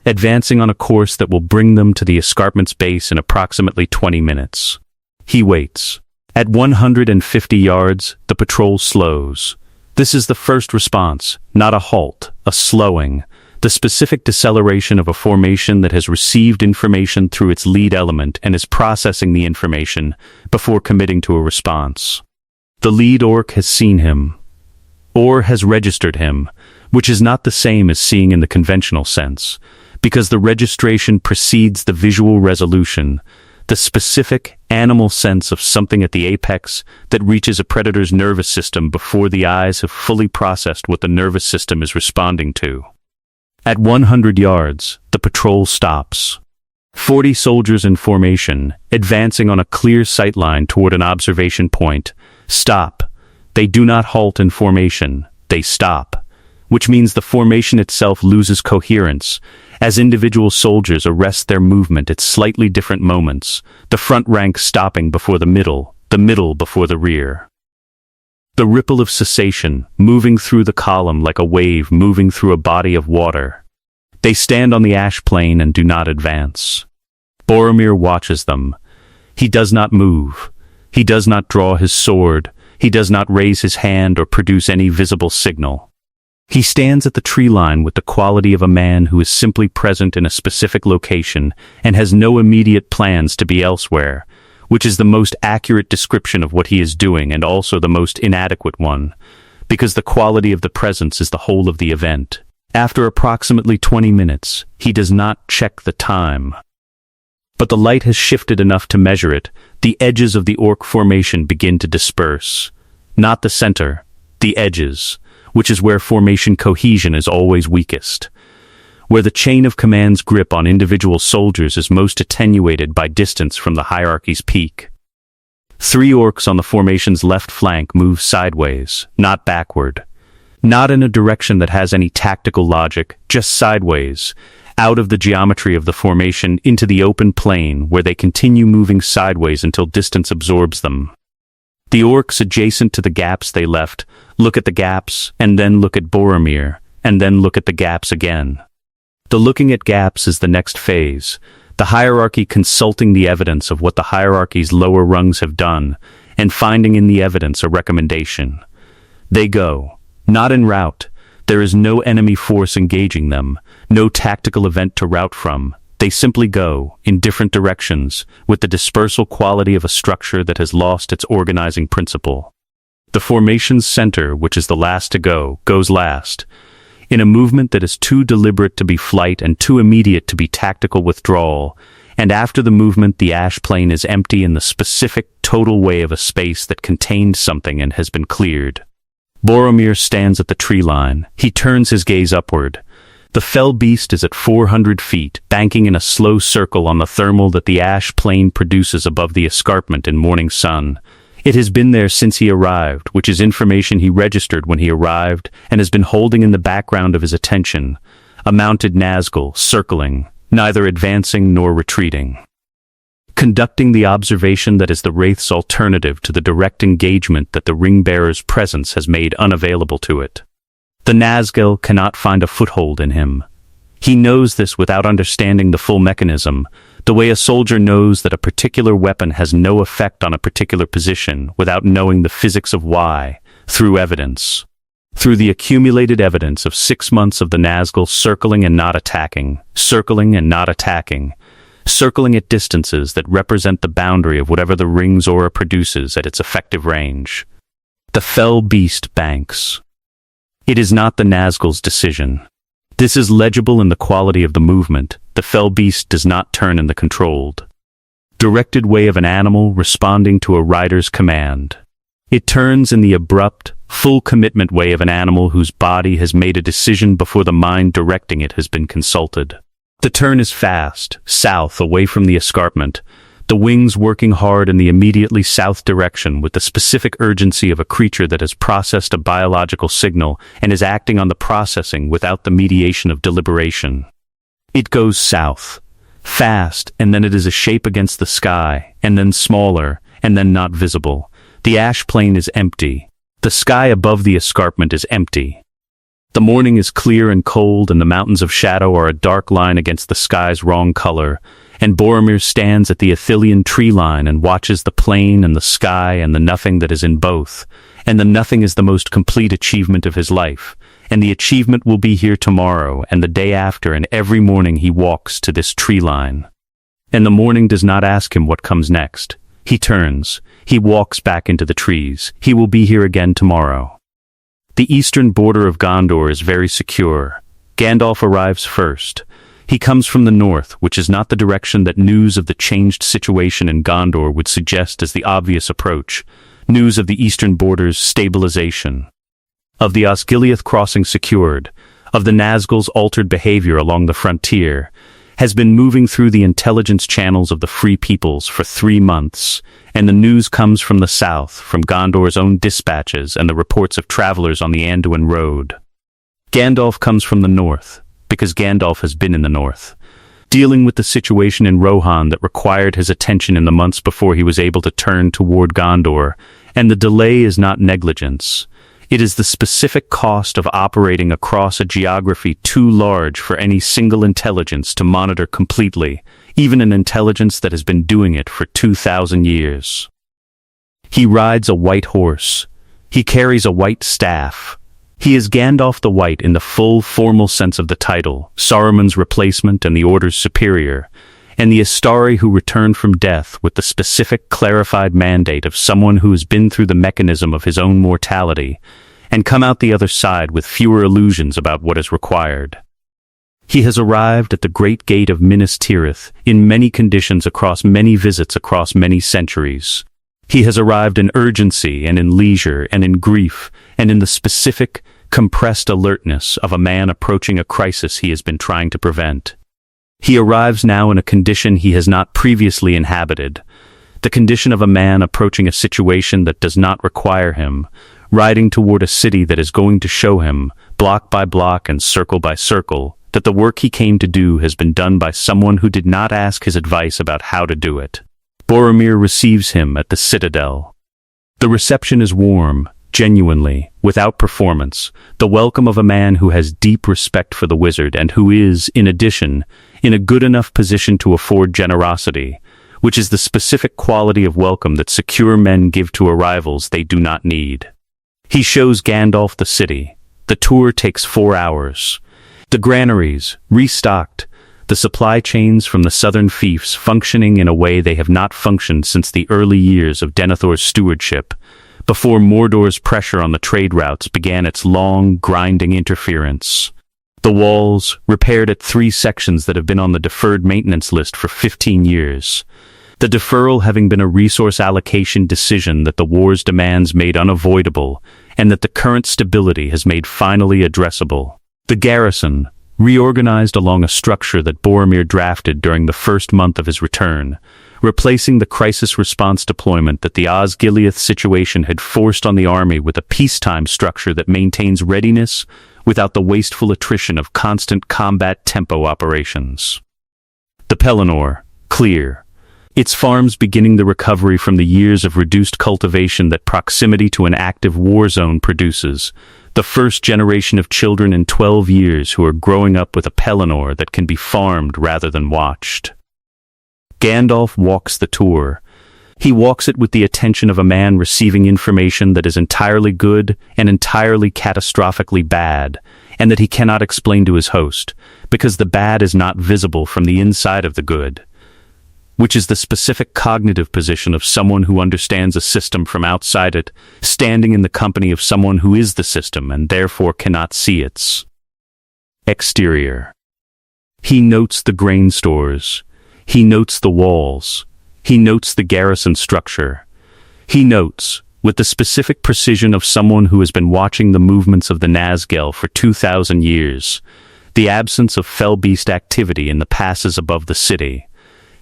advancing on a course that will bring them to the escarpment's base in approximately 20 minutes. He waits. At 150 yards, the patrol slows. This is the first response, not a halt, a slowing, the specific deceleration of a formation that has received information through its lead element and is processing the information before committing to a response. The lead orc has seen him, or has registered him, which is not the same as seeing in the conventional sense, because the registration precedes the visual resolution. the specific, animal sense of something at the apex that reaches a predator's nervous system before the eyes have fully processed what the nervous system is responding to. At 100 yards, the patrol stops. 40 soldiers in formation, advancing on a clear sightline toward an observation point, stop. They do not halt in formation, they stop, which means the formation itself loses coherence. As individual soldiers arrest their movement at slightly different moments, the front rank stopping before the middle before the rear. The ripple of cessation, moving through the column like a wave moving through a body of water. They stand on the ash plain and do not advance. Boromir watches them. He does not move. He does not draw his sword. He does not raise his hand or produce any visible signal. He stands at the tree line with the quality of a man who is simply present in a specific location and has no immediate plans to be elsewhere, which is the most accurate description of what he is doing and also the most inadequate one, because the quality of the presence is the whole of the event. After approximately 20 minutes, he does not check the time. But the light has shifted enough to measure it. The edges of the orc formation begin to disperse. Not the center, the edges, which is where formation cohesion is always weakest, where the chain of command's grip on individual soldiers is most attenuated by distance from the hierarchy's peak. 3 orcs on the formation's left flank move sideways, not backward. Not in a direction that has any tactical logic, just sideways, out of the geometry of the formation into the open plain where they continue moving sideways until distance absorbs them. The orcs adjacent to the gaps they left look at the gaps and then look at Boromir and then look at the gaps again. The looking at gaps is the next phase, the hierarchy consulting the evidence of what the hierarchy's lower rungs have done and finding in the evidence a recommendation. They go, not en route. There is no enemy force engaging them, no tactical event to route from. They simply go, in different directions, with the dispersal quality of a structure that has lost its organizing principle. The formation's center, which is the last to go, goes last, in a movement that is too deliberate to be flight and too immediate to be tactical withdrawal, and after the movement the ash plain is empty in the specific, total way of a space that contained something and has been cleared. Boromir stands at the tree line. He turns his gaze upward. The fell beast is at 400 feet, banking in a slow circle on the thermal that the ash plain produces above the escarpment in morning sun. It has been there since he arrived, which is information he registered when he arrived and has been holding in the background of his attention. A mounted Nazgul, circling, neither advancing nor retreating. Conducting the observation that is the Wraith's alternative to the direct engagement that the Ring-Bearer's presence has made unavailable to it. The Nazgul cannot find a foothold in him. He knows this without understanding the full mechanism, the way a soldier knows that a particular weapon has no effect on a particular position without knowing the physics of why, through evidence. Through the accumulated evidence of 6 months of the Nazgul circling and not attacking, circling and not attacking, circling at distances that represent the boundary of whatever the ring's aura produces at its effective range. The fell beast banks. It is not the Nazgul's decision. This is legible in the quality of the movement. The fell beast does not turn in the controlled, directed way of an animal responding to a rider's command. It turns in the abrupt, full commitment way of an animal whose body has made a decision before the mind directing it has been consulted. The turn is fast, south, away from the escarpment, the wings working hard in the immediately south direction with the specific urgency of a creature that has processed a biological signal and is acting on the processing without the mediation of deliberation. It goes south, fast, and then it is a shape against the sky, and then smaller, and then not visible. The ash plain is empty. The sky above the escarpment is empty. The morning is clear and cold, and the mountains of shadow are a dark line against the sky's wrong color, and Boromir stands at the Ithilien tree line and watches the plain and the sky and the nothing that is in both, and the nothing is the most complete achievement of his life, and the achievement will be here tomorrow and the day after, and every morning he walks to this tree line. And the morning does not ask him what comes next. He turns, he walks back into the trees. He will be here again tomorrow. The eastern border of Gondor is very secure. Gandalf arrives first. He comes from the north, which is not the direction that news of the changed situation in Gondor would suggest as the obvious approach. News of the eastern border's stabilisation, of the Osgiliath crossing secured, of the Nazgul's altered behavior along the frontier, has been moving through the intelligence channels of the Free Peoples for 3 months, and the news comes from the south, from Gondor's own dispatches and the reports of travelers on the Anduin road. Gandalf comes from the north, because Gandalf has been in the north, dealing with the situation in Rohan that required his attention in the months before he was able to turn toward Gondor, and the delay is not negligence. It is the specific cost of operating across a geography too large for any single intelligence to monitor completely, even an intelligence that has been doing it for 2,000 years. He rides a white horse. He carries a white staff. He is Gandalf the White in the full formal sense of the title, Saruman's replacement and the Order's superior, and the Astari who returned from death with the specific clarified mandate of someone who has been through the mechanism of his own mortality and come out the other side with fewer illusions about what is required. He has arrived at the great gate of Minas Tirith in many conditions across many visits across many centuries. He has arrived in urgency and in leisure and in grief and in the specific, compressed alertness of a man approaching a crisis he has been trying to prevent. He arrives now in a condition he has not previously inhabited, the condition of a man approaching a situation that does not require him, riding toward a city that is going to show him, block by block and circle by circle, that the work he came to do has been done by someone who did not ask his advice about how to do it. Boromir receives him at the Citadel. The reception is warm, genuinely, without performance, the welcome of a man who has deep respect for the wizard and who is, in addition, in a good enough position to afford generosity, which is the specific quality of welcome that secure men give to arrivals they do not need. He shows Gandalf the city. The tour takes 4 hours. The granaries, restocked, the supply chains from the southern fiefs functioning in a way they have not functioned since the early years of Denethor's stewardship, before Mordor's pressure on the trade routes began its long, grinding interference. The walls, repaired at 3 sections that have been on the deferred maintenance list for 15 years. The deferral having been a resource allocation decision that the war's demands made unavoidable, and that the current stability has made finally addressable. The garrison, reorganized along a structure that Boromir drafted during the first month of his return, replacing the crisis response deployment that the Osgiliath situation had forced on the army with a peacetime structure that maintains readiness without the wasteful attrition of constant combat tempo operations. The Pelennor, clear. Its farms beginning the recovery from the years of reduced cultivation that proximity to an active war zone produces, the first generation of children in 12 years who are growing up with a Pelennor that can be farmed rather than watched. Gandalf walks the tour. He walks it with the attention of a man receiving information that is entirely good and entirely catastrophically bad, and that he cannot explain to his host, because the bad is not visible from the inside of the good, which is the specific cognitive position of someone who understands a system from outside it, standing in the company of someone who is the system and therefore cannot see its exterior. He notes the grain stores. He notes the walls. He notes the garrison structure. He notes, with the specific precision of someone who has been watching the movements of the Nazgul for 2,000 years, the absence of fell-beast activity in the passes above the city.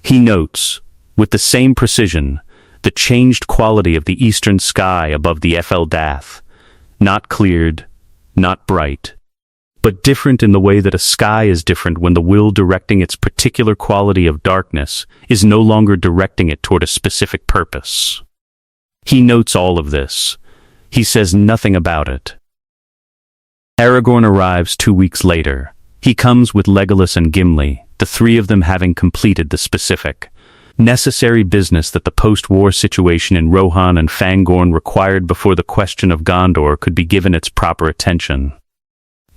He notes, with the same precision, the changed quality of the eastern sky above the Dath, not cleared, not bright, but different in the way that a sky is different when the will directing its particular quality of darkness is no longer directing it toward a specific purpose. He notes all of this. He says nothing about it. Aragorn arrives 2 weeks later. He comes with Legolas and Gimli, the 3 of them having completed the specific, necessary business that the post-war situation in Rohan and Fangorn required before the question of Gondor could be given its proper attention.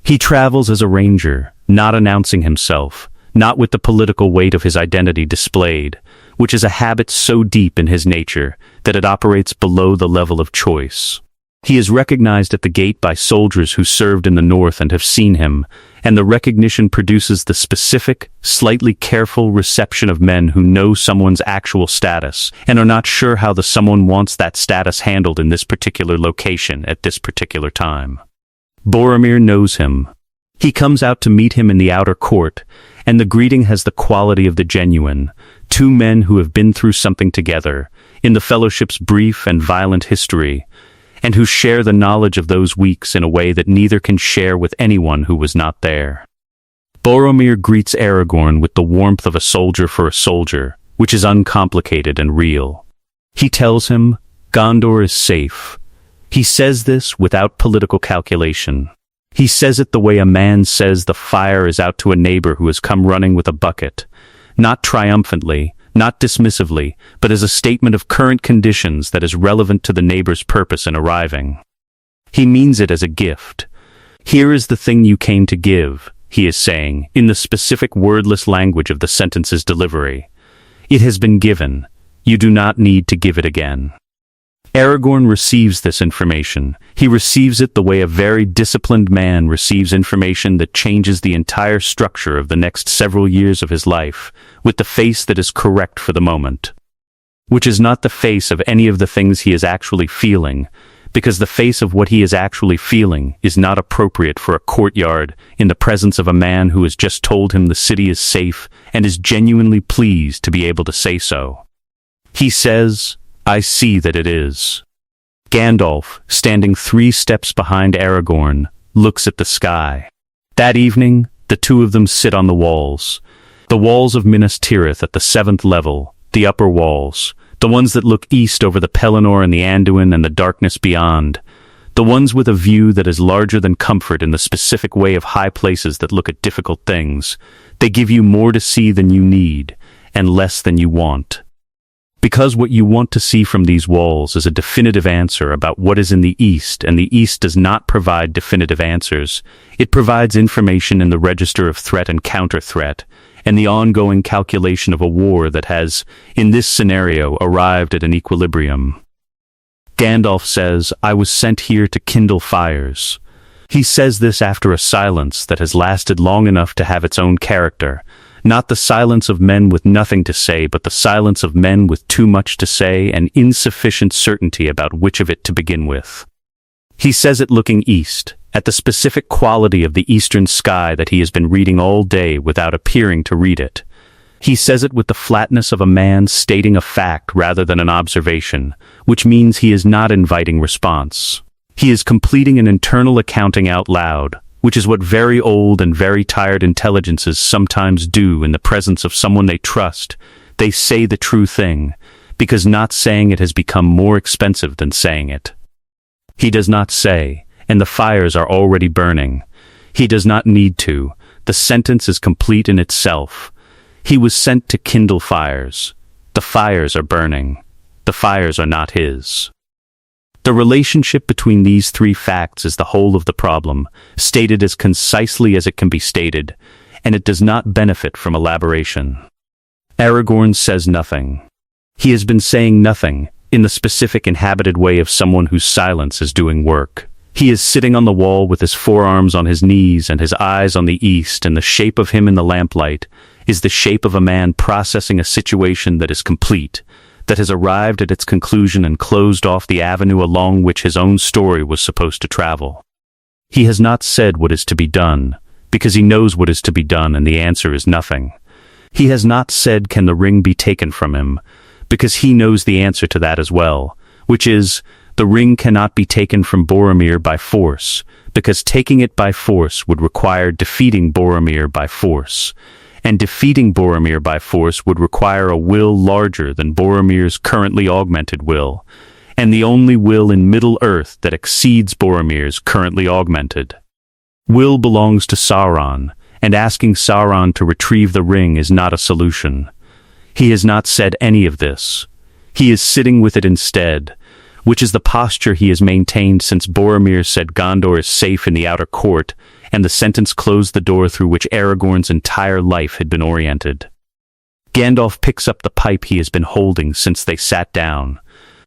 He travels as a ranger, not announcing himself, not with the political weight of his identity displayed, which is a habit so deep in his nature that it operates below the level of choice. He is recognized at the gate by soldiers who served in the north and have seen him, and the recognition produces the specific, slightly careful reception of men who know someone's actual status and are not sure how the someone wants that status handled in this particular location at this particular time. Boromir knows him. He comes out to meet him in the outer court, and the greeting has the quality of the genuine, two men who have been through something together, in the fellowship's brief and violent history, and who share the knowledge of those weeks in a way that neither can share with anyone who was not there. Boromir greets Aragorn with the warmth of a soldier for a soldier, which is uncomplicated and real. He tells him, Gondor is safe. He says this without political calculation. He says it the way a man says the fire is out to a neighbor who has come running with a bucket, not triumphantly, not dismissively, but as a statement of current conditions that is relevant to the neighbor's purpose in arriving. He means it as a gift. Here is the thing you came to give, he is saying, in the specific wordless language of the sentence's delivery. It has been given. You do not need to give it again. Aragorn receives this information. He receives it the way a very disciplined man receives information that changes the entire structure of the next several years of his life, with the face that is correct for the moment. Which is not the face of any of the things he is actually feeling, because the face of what he is actually feeling is not appropriate for a courtyard in the presence of a man who has just told him the city is safe and is genuinely pleased to be able to say so. He says, I see that it is. Gandalf, standing 3 steps behind Aragorn, looks at the sky. That evening, the two of them sit on the walls of Minas Tirith at the 7th level, the upper walls, the ones that look east over the Pelennor and the Anduin and the darkness beyond, the ones with a view that is larger than comfort in the specific way of high places that look at difficult things. They give you more to see than you need, and less than you want. Because what you want to see from these walls is a definitive answer about what is in the East, and the East does not provide definitive answers. It provides information in the register of threat and counter-threat, and the ongoing calculation of a war that has, in this scenario, arrived at an equilibrium. Gandalf says, I was sent here to kindle fires. He says this after a silence that has lasted long enough to have its own character, not the silence of men with nothing to say, but the silence of men with too much to say and insufficient certainty about which of it to begin with. He says it looking east, at the specific quality of the eastern sky that he has been reading all day without appearing to read it. He says it with the flatness of a man stating a fact rather than an observation, which means he is not inviting response. He is completing an internal accounting out loud, which is what very old and very tired intelligences sometimes do in the presence of someone they trust. They say the true thing, because not saying it has become more expensive than saying it. He does not say, and the fires are already burning. He does not need to. The sentence is complete in itself. He was sent to kindle fires. The fires are burning. The fires are not his. The relationship between these 3 facts is the whole of the problem, stated as concisely as it can be stated, and it does not benefit from elaboration. Aragorn says nothing. He has been saying nothing, in the specific inhabited way of someone whose silence is doing work. He is sitting on the wall with his forearms on his knees and his eyes on the east, and the shape of him in the lamplight is the shape of a man processing a situation that is complete, that has arrived at its conclusion and closed off the avenue along which his own story was supposed to travel. He has not said what is to be done, because he knows what is to be done and the answer is nothing. He has not said can the ring be taken from him, because he knows the answer to that as well, which is, the ring cannot be taken from Boromir by force, because taking it by force would require defeating Boromir by force. And defeating Boromir by force would require a will larger than Boromir's currently augmented will, and the only will in Middle-earth that exceeds Boromir's currently augmented. Will belongs to Sauron, and asking Sauron to retrieve the ring is not a solution. He has not said any of this. He is sitting with it instead, which is the posture he has maintained since Boromir said Gondor is safe in the outer court, and the sentence closed the door through which Aragorn's entire life had been oriented. Gandalf picks up the pipe he has been holding since they sat down.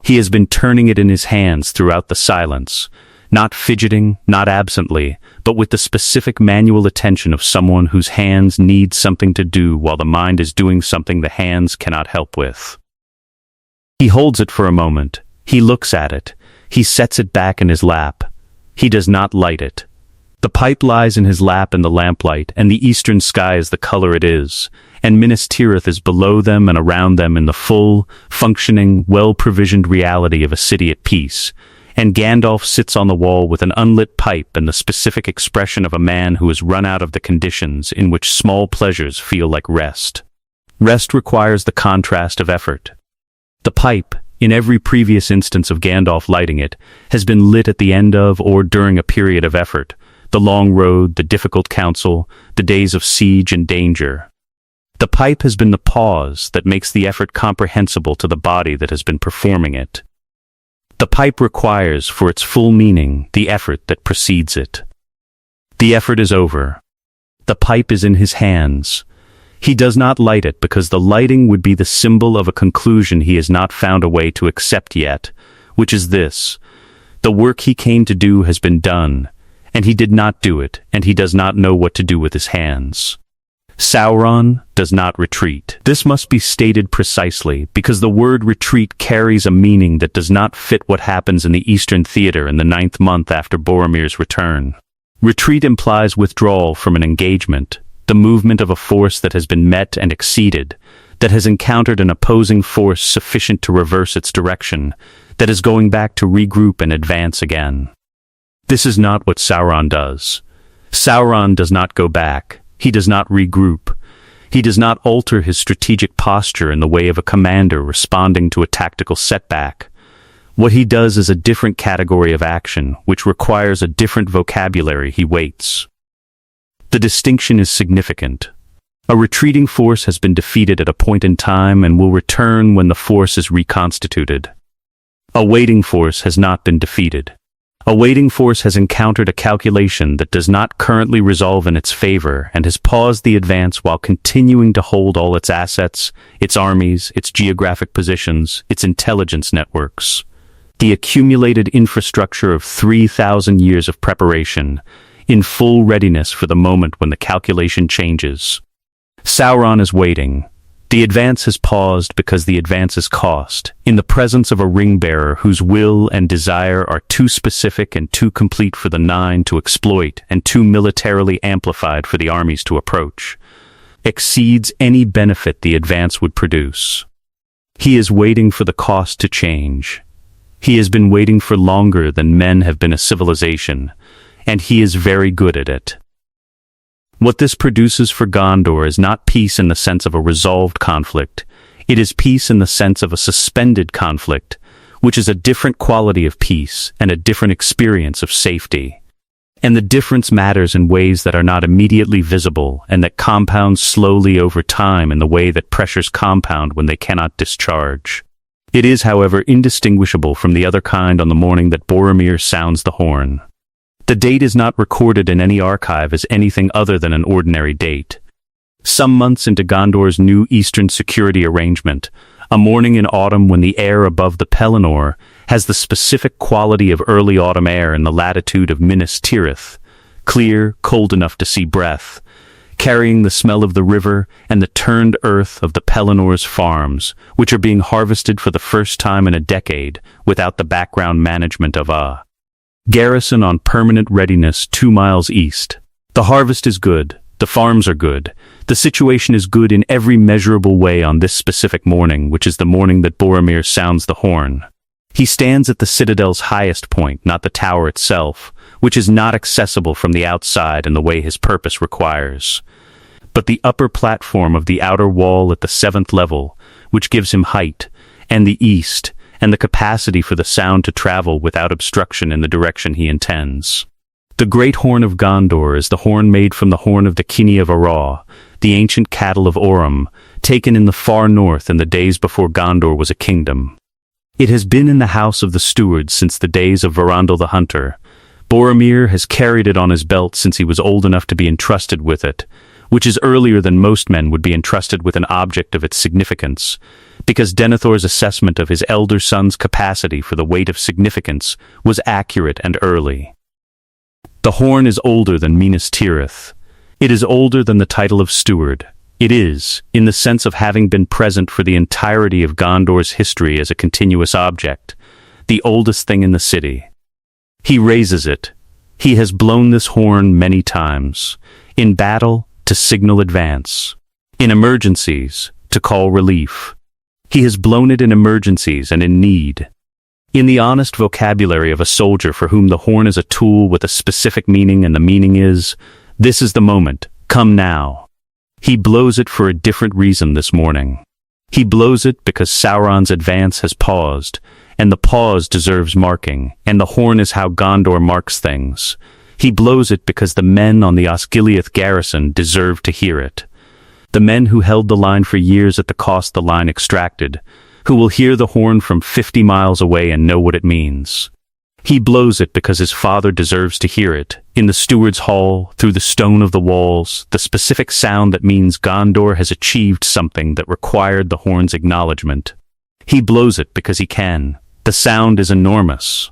He has been turning it in his hands throughout the silence, not fidgeting, not absently, but with the specific manual attention of someone whose hands need something to do while the mind is doing something the hands cannot help with. He holds it for a moment. He looks at it. He sets it back in his lap. He does not light it. The pipe lies in his lap in the lamplight, and the eastern sky is the color it is, and Minas Tirith is below them and around them in the full, functioning, well-provisioned reality of a city at peace, and Gandalf sits on the wall with an unlit pipe and the specific expression of a man who has run out of the conditions in which small pleasures feel like rest. Rest requires the contrast of effort. The pipe, in every previous instance of Gandalf lighting it, has been lit at the end of or during a period of effort, the long road, the difficult counsel, the days of siege and danger. The pipe has been the pause that makes the effort comprehensible to the body that has been performing it. The pipe requires, for its full meaning, the effort that precedes it. The effort is over. The pipe is in his hands. He does not light it because the lighting would be the symbol of a conclusion he has not found a way to accept yet, which is this: the work he came to do has been done, and he did not do it, and he does not know what to do with his hands. Sauron does not retreat. This must be stated precisely, because the word retreat carries a meaning that does not fit what happens in the Eastern Theater in the 9th month after Boromir's return. Retreat implies withdrawal from an engagement, the movement of a force that has been met and exceeded, that has encountered an opposing force sufficient to reverse its direction, that is going back to regroup and advance again. This is not what Sauron does. Sauron does not go back. He does not regroup. He does not alter his strategic posture in the way of a commander responding to a tactical setback. What he does is a different category of action, which requires a different vocabulary. He waits. The distinction is significant. A retreating force has been defeated at a point in time and will return when the force is reconstituted. A waiting force has not been defeated. A waiting force has encountered a calculation that does not currently resolve in its favor and has paused the advance while continuing to hold all its assets, its armies, its geographic positions, its intelligence networks. The accumulated infrastructure of 3,000 years of preparation, in full readiness for the moment when the calculation changes. Sauron is waiting. The advance has paused because the advance is cost, in the presence of a ring-bearer whose will and desire are too specific and too complete for the Nine to exploit and too militarily amplified for the armies to approach. Exceeds any benefit the advance would produce. He is waiting for the cost to change. He has been waiting for longer than men have been a civilization, and he is very good at it. What this produces for Gondor is not peace in the sense of a resolved conflict. It is peace in the sense of a suspended conflict, which is a different quality of peace and a different experience of safety. And the difference matters in ways that are not immediately visible and that compound slowly over time in the way that pressures compound when they cannot discharge. It is, however, indistinguishable from the other kind on the morning that Boromir sounds the horn. The date is not recorded in any archive as anything other than an ordinary date. Some months into Gondor's new eastern security arrangement, a morning in autumn when the air above the Pelennor has the specific quality of early autumn air in the latitude of Minas Tirith, clear, cold enough to see breath, carrying the smell of the river and the turned earth of the Pellennor's farms, which are being harvested for the first time in a decade without the background management of a garrison on permanent readiness 2 miles east. The harvest is good. The farms are good. The situation is good in every measurable way on this specific morning, which is the morning that Boromir sounds the horn. He stands at the citadel's highest point, not the tower itself, which is not accessible from the outside in the way his purpose requires, but the upper platform of the outer wall at the 7th level, which gives him height, and the east, and the capacity for the sound to travel without obstruction in the direction he intends. The great horn of Gondor is the horn made from the horn of the Kini of Aragorn, the ancient cattle of Orem, taken in the far north in the days before Gondor was a kingdom. It has been in the house of the stewards since the days of Verandil the Hunter. Boromir has carried it on his belt since he was old enough to be entrusted with it, which is earlier than most men would be entrusted with an object of its significance, because Denethor's assessment of his elder son's capacity for the weight of significance was accurate and early. The horn is older than Minas Tirith. It is older than the title of steward. It is, in the sense of having been present for the entirety of Gondor's history as a continuous object, the oldest thing in the city. He raises it. He has blown this horn many times. In battle, to signal advance. In emergencies, to call relief. He has blown it in emergencies and in need. In the honest vocabulary of a soldier for whom the horn is a tool with a specific meaning, and the meaning is, this is the moment, come now. He blows it for a different reason this morning. He blows it because Sauron's advance has paused, and the pause deserves marking, and the horn is how Gondor marks things. He blows it because the men on the Osgiliath garrison deserve to hear it. The men who held the line for years at the cost the line extracted, who will hear the horn from 50 miles away and know what it means. He blows it because his father deserves to hear it, in the steward's hall, through the stone of the walls, the specific sound that means Gondor has achieved something that required the horn's acknowledgement. He blows it because he can. The sound is enormous.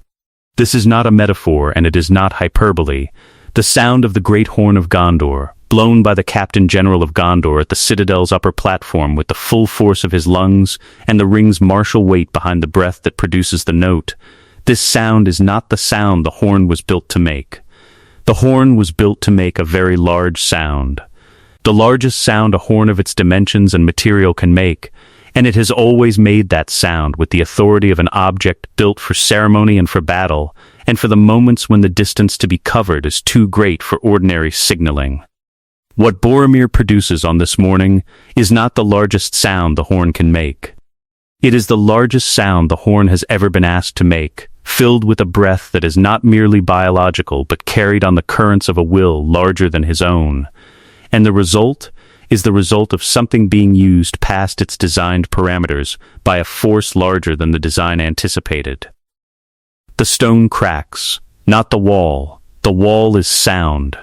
This is not a metaphor, and it is not hyperbole. The sound of the great horn of Gondor, blown by the Captain General of Gondor at the Citadel's upper platform with the full force of his lungs and the ring's martial weight behind the breath that produces the note. This sound is not the sound the horn was built to make. The horn was built to make a very large sound. The largest sound a horn of its dimensions and material can make, and it has always made that sound with the authority of an object built for ceremony and for battle, and for the moments when the distance to be covered is too great for ordinary signaling. What Boromir produces on this morning is not the largest sound the horn can make. It is the largest sound the horn has ever been asked to make, filled with a breath that is not merely biological but carried on the currents of a will larger than his own. And the result is the result of something being used past its designed parameters by a force larger than the design anticipated. The stone cracks, not the wall. The wall is sound.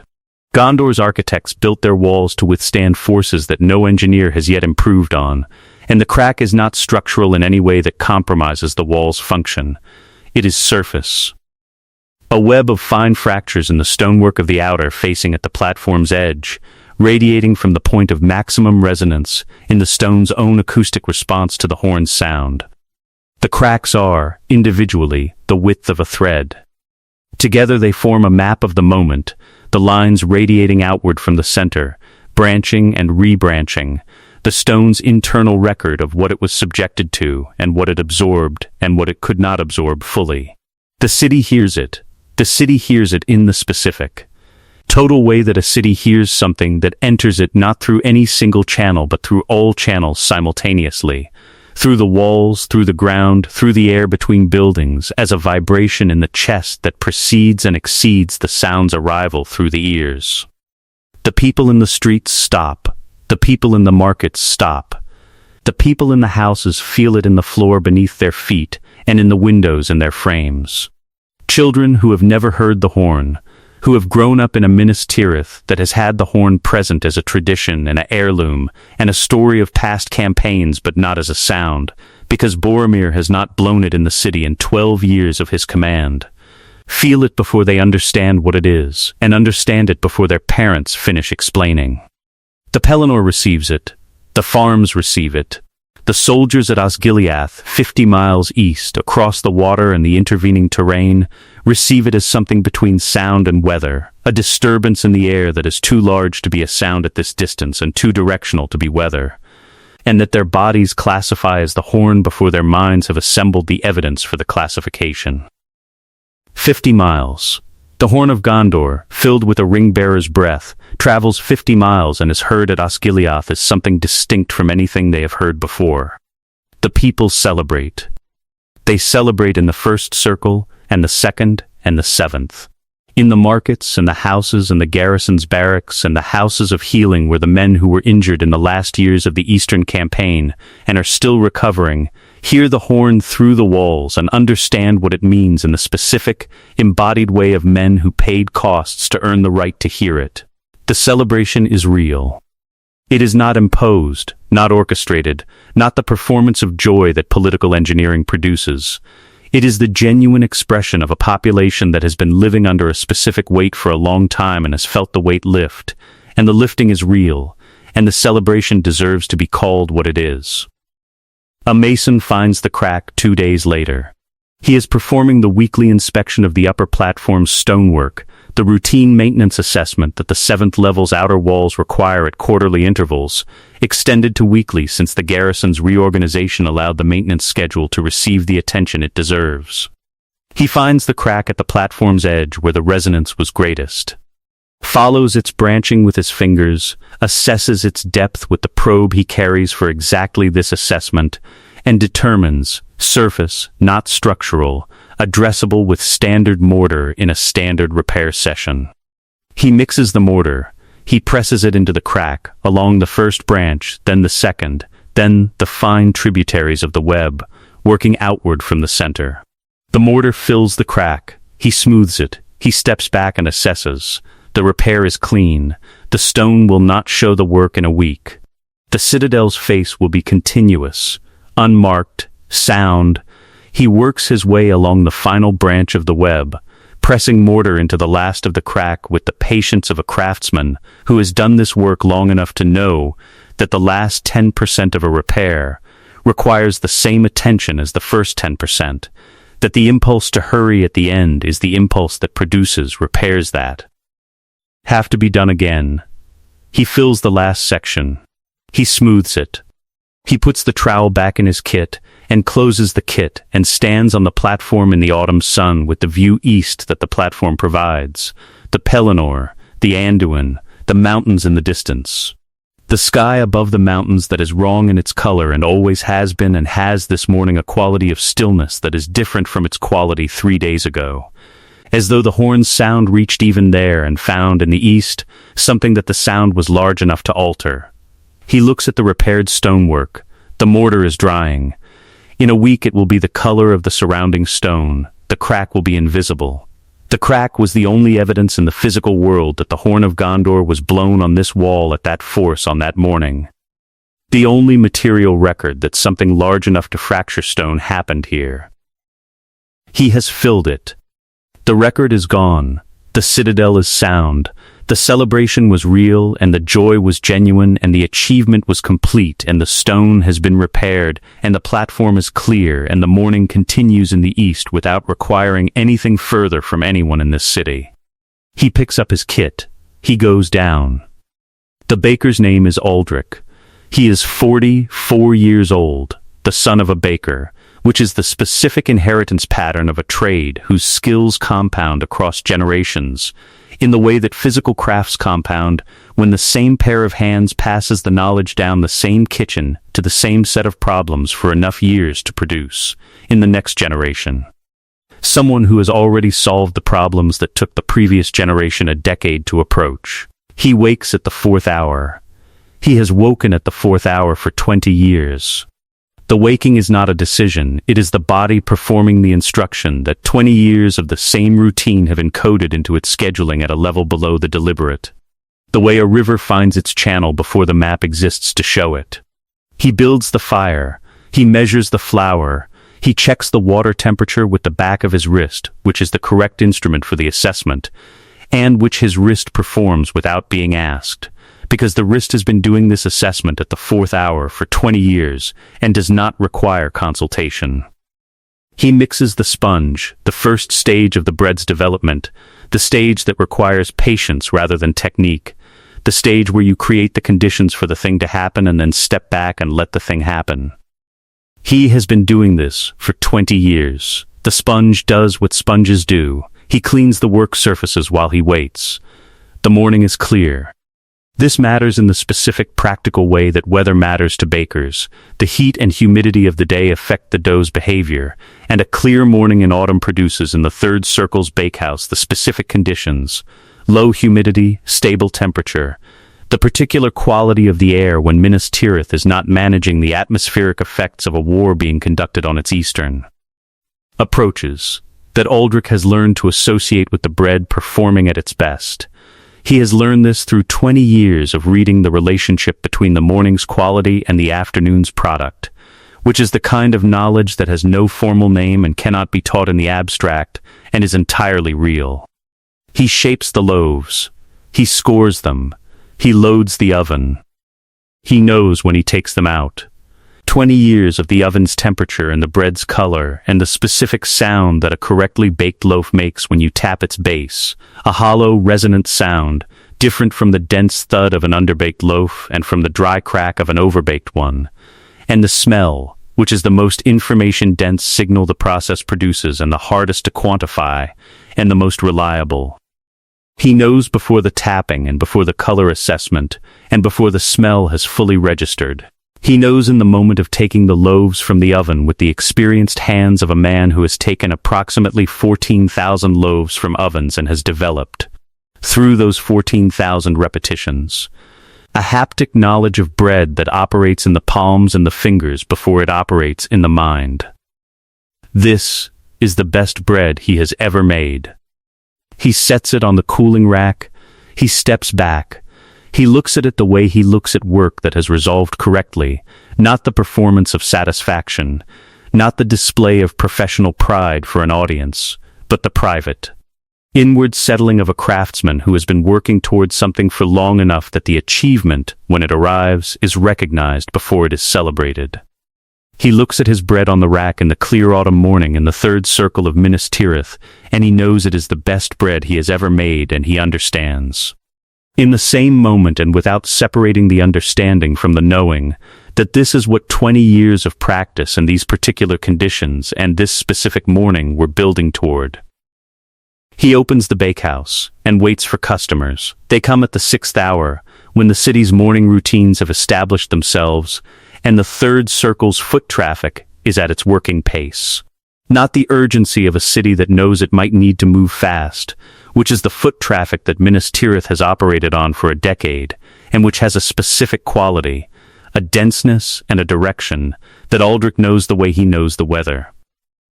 Gondor's architects built their walls to withstand forces that no engineer has yet improved on, and the crack is not structural in any way that compromises the wall's function. It is surface. A web of fine fractures in the stonework of the outer facing at the platform's edge, radiating from the point of maximum resonance in the stone's own acoustic response to the horn's sound. The cracks are, individually, the width of a thread. Together they form a map of the moment, the lines radiating outward from the center, branching and rebranching, the stone's internal record of what it was subjected to and what it absorbed and what it could not absorb fully. The city hears it. The city hears it in the specific. Total way that a city hears something that enters it not through any single channel but through all channels simultaneously, through the walls, through the ground, through the air between buildings, as a vibration in the chest that precedes and exceeds the sound's arrival through the ears. The people in the streets stop. The people in the markets stop. The people in the houses feel it in the floor beneath their feet and in the windows in their frames. Children who have never heard the horn, who have grown up in a Minas Tirith that has had the horn present as a tradition and an heirloom and a story of past campaigns but not as a sound, because Boromir has not blown it in the city in 12 years of his command. Feel it before they understand what it is, and understand it before their parents finish explaining. The Pelennor receives it. The farms receive it. The soldiers at Osgiliath, 50 miles east, across the water and the intervening terrain, receive it as something between sound and weather, a disturbance in the air that is too large to be a sound at this distance and too directional to be weather, and that their bodies classify as the horn before their minds have assembled the evidence for the classification. 50 miles. The horn of Gondor, filled with a ring-bearer's breath, travels 50 miles and is heard at Osgiliath as something distinct from anything they have heard before. The people celebrate. They celebrate in the first circle, and the second, and the seventh. In the markets, and the houses, and the garrison's barracks, and the houses of healing where the men who were injured in the last years of the Eastern campaign, and are still recovering, hear the horn through the walls and understand what it means in the specific, embodied way of men who paid costs to earn the right to hear it. The celebration is real. It is not imposed, not orchestrated, not the performance of joy that political engineering produces. It is the genuine expression of a population that has been living under a specific weight for a long time and has felt the weight lift, and the lifting is real, and the celebration deserves to be called what it is. A mason finds the crack 2 days later. He is performing the weekly inspection of the upper platform's stonework, the routine maintenance assessment that the 7th level's outer walls require at quarterly intervals, extended to weekly since the garrison's reorganization allowed the maintenance schedule to receive the attention it deserves. He finds the crack at the platform's edge where the resonance was greatest, follows its branching with his fingers, assesses its depth with the probe he carries for exactly this assessment, and determines, surface, not structural, addressable with standard mortar in a standard repair session. He mixes the mortar, he presses it into the crack, along the first branch, then the second, then the fine tributaries of the web, working outward from the center. The mortar fills the crack, he smooths it, he steps back and assesses. The repair is clean, the stone will not show the work in a week. The citadel's face will be continuous, unmarked, sound. He works his way along the final branch of the web, pressing mortar into the last of the crack with the patience of a craftsman who has done this work long enough to know that the last 10% of a repair requires the same attention as the first 10%, that the impulse to hurry at the end is the impulse that repairs that. Have to be done again. He fills the last section. He smooths it. He puts the trowel back in his kit and closes the kit and stands on the platform in the autumn sun with the view east that the platform provides, the Pelennor, the Anduin, the mountains in the distance. The sky above the mountains that is wrong in its color and always has been and has this morning a quality of stillness that is different from its quality 3 days ago. As though the horn's sound reached even there and found in the east something that the sound was large enough to alter. He looks at the repaired stonework. The mortar is drying. In a week it will be the color of the surrounding stone. The crack will be invisible. The crack was the only evidence in the physical world that the horn of Gondor was blown on this wall at that force on that morning. The only material record that something large enough to fracture stone happened here. He has filled it. The record is gone. The citadel is sound. The celebration was real, and the joy was genuine, and the achievement was complete, and the stone has been repaired, and the platform is clear, and the morning continues in the east without requiring anything further from anyone in this city. He picks up his kit. He goes down. The baker's name is Aldrich. He is 44 years old, the son of a baker, which is the specific inheritance pattern of a trade whose skills compound across generations, in the way that physical crafts compound when the same pair of hands passes the knowledge down the same kitchen to the same set of problems for enough years to produce, in the next generation, someone who has already solved the problems that took the previous generation a decade to approach. He wakes at the 4th hour. He has woken at the 4th hour for 20 years. The waking is not a decision, it is the body performing the instruction that 20 years of the same routine have encoded into its scheduling at a level below the deliberate. The way a river finds its channel before the map exists to show it. He builds the fire, he measures the flour, he checks the water temperature with the back of his wrist, which is the correct instrument for the assessment, and which his wrist performs without being asked, because the wrist has been doing this assessment at the 4th hour for 20 years and does not require consultation. He mixes the sponge, the first stage of the bread's development, the stage that requires patience rather than technique, the stage where you create the conditions for the thing to happen and then step back and let the thing happen. He has been doing this for 20 years. The sponge does what sponges do. He cleans the work surfaces while he waits. The morning is clear. This matters in the specific practical way that weather matters to bakers. The heat and humidity of the day affect the dough's behavior, and a clear morning in autumn produces in the third circle's bakehouse the specific conditions: low humidity, stable temperature, the particular quality of the air when Minas Tirith is not managing the atmospheric effects of a war being conducted on its eastern approaches, that Aldrich has learned to associate with the bread performing at its best. He has learned this through 20 years of reading the relationship between the morning's quality and the afternoon's product, which is the kind of knowledge that has no formal name and cannot be taught in the abstract and is entirely real. He shapes the loaves. He scores them. He loads the oven. He knows when he takes them out. 20 years of the oven's temperature and the bread's color and the specific sound that a correctly baked loaf makes when you tap its base, a hollow, resonant sound, different from the dense thud of an underbaked loaf and from the dry crack of an overbaked one, and the smell, which is the most information-dense signal the process produces and the hardest to quantify, and the most reliable. He knows before the tapping and before the color assessment, and before the smell has fully registered. He knows in the moment of taking the loaves from the oven with the experienced hands of a man who has taken approximately 14,000 loaves from ovens and has developed, through those 14,000 repetitions, a haptic knowledge of bread that operates in the palms and the fingers before it operates in the mind. This is the best bread he has ever made. He sets it on the cooling rack. He steps back. He looks at it the way he looks at work that has resolved correctly, not the performance of satisfaction, not the display of professional pride for an audience, but the private, inward settling of a craftsman who has been working towards something for long enough that the achievement, when it arrives, is recognized before it is celebrated. He looks at his bread on the rack in the clear autumn morning in the third circle of Minas Tirith, and he knows it is the best bread he has ever made, and he understands, in the same moment and without separating the understanding from the knowing, that this is what 20 years of practice in these particular conditions and this specific morning were building toward. He opens the bakehouse and waits for customers. They come at the 6th hour, when the city's morning routines have established themselves, and the third circle's foot traffic is at its working pace. Not the urgency of a city that knows it might need to move fast, which is the foot traffic that Minas Tirith has operated on for a decade, and which has a specific quality, a denseness and a direction, that Aldrich knows the way he knows the weather.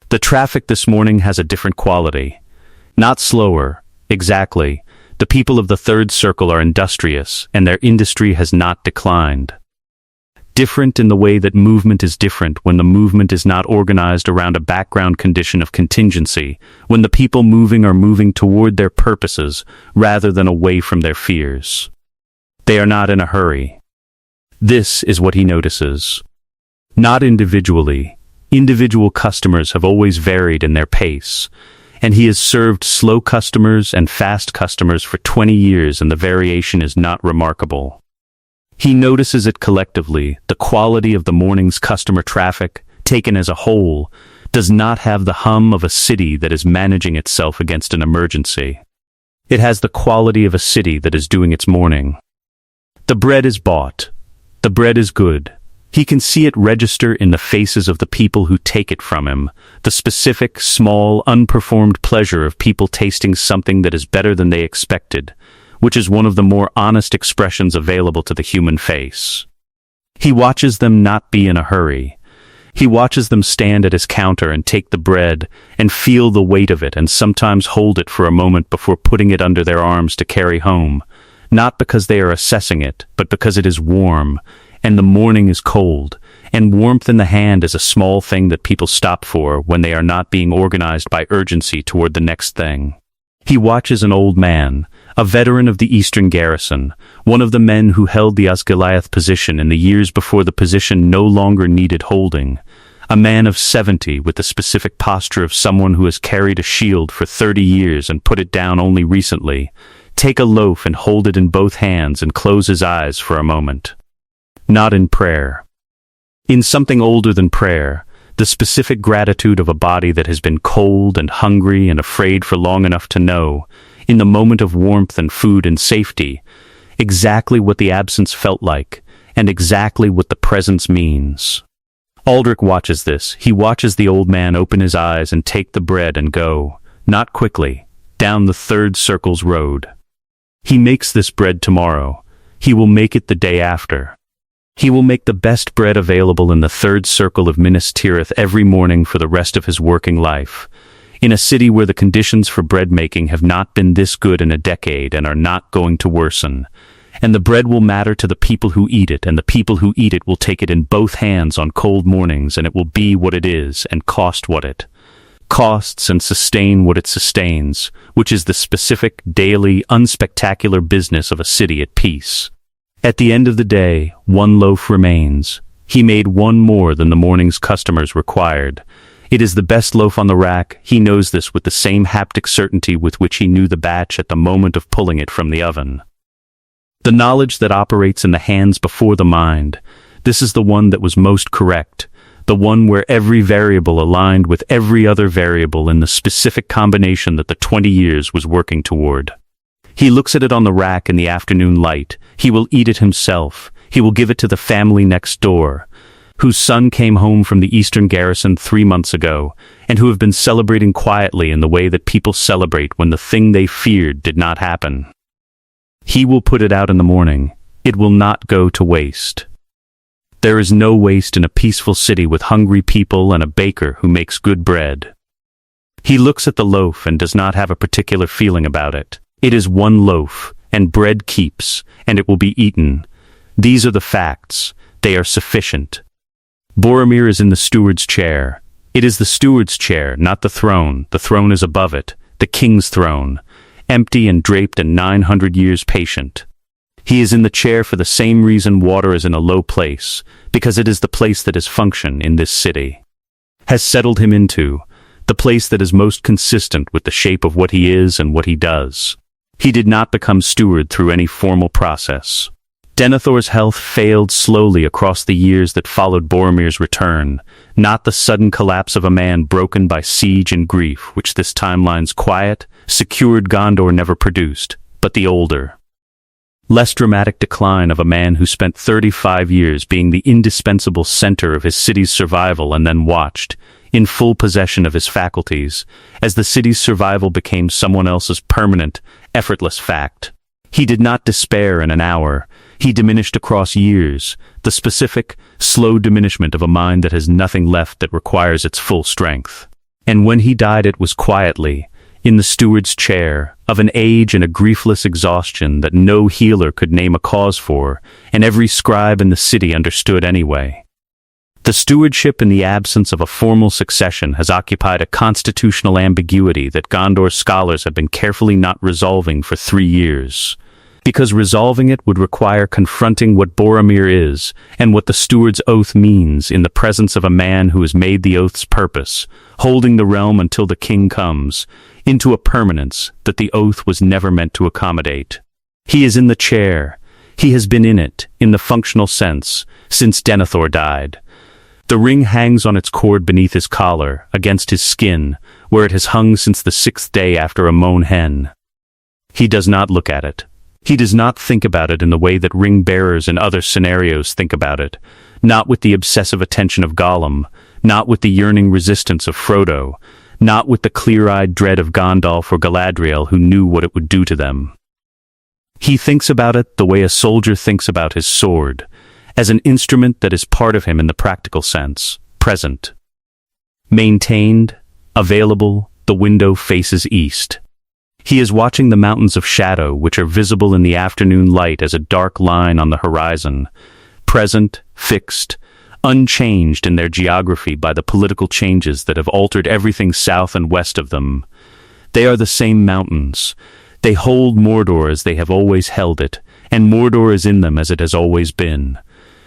The traffic this morning has a different quality. Not slower, exactly. The people of the third circle are industrious, and their industry has not declined. Different in the way that movement is different when the movement is not organized around a background condition of contingency, when the people moving are moving toward their purposes rather than away from their fears. They are not in a hurry. This is what he notices. Not individually. Individual customers have always varied in their pace, and he has served slow customers and fast customers for 20 years, and the variation is not remarkable. He notices it collectively. The quality of the morning's customer traffic, taken as a whole, does not have the hum of a city that is managing itself against an emergency. It has the quality of a city that is doing its morning. The bread is bought. The bread is good. He can see it register in the faces of the people who take it from him, the specific, small, unperformed pleasure of people tasting something that is better than they expected, which is one of the more honest expressions available to the human face. He watches them not be in a hurry. He watches them stand at his counter and take the bread and feel the weight of it and sometimes hold it for a moment before putting it under their arms to carry home, not because they are assessing it, but because it is warm, and the morning is cold, and warmth in the hand is a small thing that people stop for when they are not being organized by urgency toward the next thing. He watches an old man, a veteran of the Eastern Garrison, one of the men who held the Osgiliath position in the years before the position no longer needed holding, a man of 70 with the specific posture of someone who has carried a shield for 30 years and put it down only recently, take a loaf and hold it in both hands and close his eyes for a moment. Not in prayer. In something older than prayer, the specific gratitude of a body that has been cold and hungry and afraid for long enough to know, in the moment of warmth and food and safety, exactly what the absence felt like, and exactly what the presence means. Aldrich watches this. He watches the old man open his eyes and take the bread and go, not quickly, down the third circle's road. He makes this bread tomorrow. He will make it the day after. He will make the best bread available in the third circle of Minas Tirith every morning for the rest of his working life. in a city where the conditions for bread making have not been this good in a decade and are not going to worsen. And the bread will matter to the people who eat it, and the people who eat it will take it in both hands on cold mornings, and it will be what it is and cost what it costs and sustain what it sustains, which is the specific, daily, unspectacular business of a city at peace. At the end of the day, one loaf remains. He made one more than the morning's customers required. It is the best loaf on the rack. He knows this with the same haptic certainty with which he knew the batch at the moment of pulling it from the oven. The knowledge that operates in the hands before the mind, this is the one that was most correct, the one where every variable aligned with every other variable in the specific combination that the 20 years was working toward. He looks at it on the rack in the afternoon light. He will eat it himself. He will give it to the family next door, whose son came home from the Eastern Garrison 3 months ago, and who have been celebrating quietly in the way that people celebrate when the thing they feared did not happen. He will put it out in the morning. It will not go to waste. There is no waste in a peaceful city with hungry people and a baker who makes good bread. He looks at the loaf and does not have a particular feeling about it. It is one loaf, and bread keeps, and it will be eaten. These are the facts. They are sufficient. Boromir is in the steward's chair. It is the steward's chair, not the throne. The throne is above it, the king's throne, empty and draped and 900 years patient. He is in the chair for the same reason water is in a low place, because it is the place that his function in this city has settled him into, the place that is most consistent with the shape of what he is and what he does. He did not become steward through any formal process. Denethor's health failed slowly across the years that followed Boromir's return, not the sudden collapse of a man broken by siege and grief, which this timeline's quiet, secured Gondor never produced, but the older, less dramatic decline of a man who spent 35 years being the indispensable center of his city's survival and then watched, in full possession of his faculties, as the city's survival became someone else's permanent, effortless fact. He did not despair in an hour. He diminished across years, the specific, slow diminishment of a mind that has nothing left that requires its full strength. And when he died it was quietly, in the steward's chair, of an age and a griefless exhaustion that no healer could name a cause for, and every scribe in the city understood anyway. The stewardship in the absence of a formal succession has occupied a constitutional ambiguity that Gondor's scholars have been carefully not resolving for 3 years. Because resolving it would require confronting what Boromir is, and what the steward's oath means in the presence of a man who has made the oath's purpose, holding the realm until the king comes, into a permanence that the oath was never meant to accommodate. He is in the chair. He has been in it, in the functional sense, since Denethor died. The ring hangs on its cord beneath his collar, against his skin, where it has hung since the 6th day after Amon Hen. He does not look at it. He does not think about it in the way that ring-bearers in other scenarios think about it, not with the obsessive attention of Gollum, not with the yearning resistance of Frodo, not with the clear-eyed dread of Gandalf or Galadriel who knew what it would do to them. He thinks about it the way a soldier thinks about his sword, as an instrument that is part of him in the practical sense, present. Maintained, available, the window faces east. He is watching the mountains of shadow which are visible in the afternoon light as a dark line on the horizon, present, fixed, unchanged in their geography by the political changes that have altered everything south and west of them. They are the same mountains. They hold Mordor as they have always held it, and Mordor is in them as it has always been.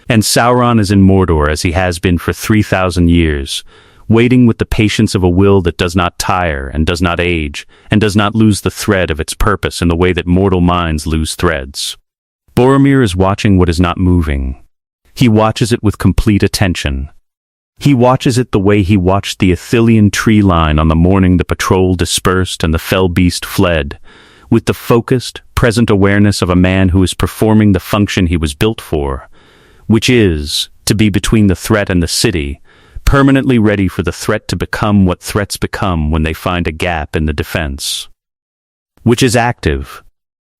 And Sauron is in Mordor as he has been for 3,000 years, waiting with the patience of a will that does not tire and does not age, and does not lose the thread of its purpose in the way that mortal minds lose threads. Boromir is watching what is not moving. He watches it with complete attention. He watches it the way he watched the Ithilien tree line on the morning the patrol dispersed and the fell beast fled, with the focused, present awareness of a man who is performing the function he was built for, which is, to be between the threat and the city, permanently ready for the threat to become what threats become when they find a gap in the defense. Which is active.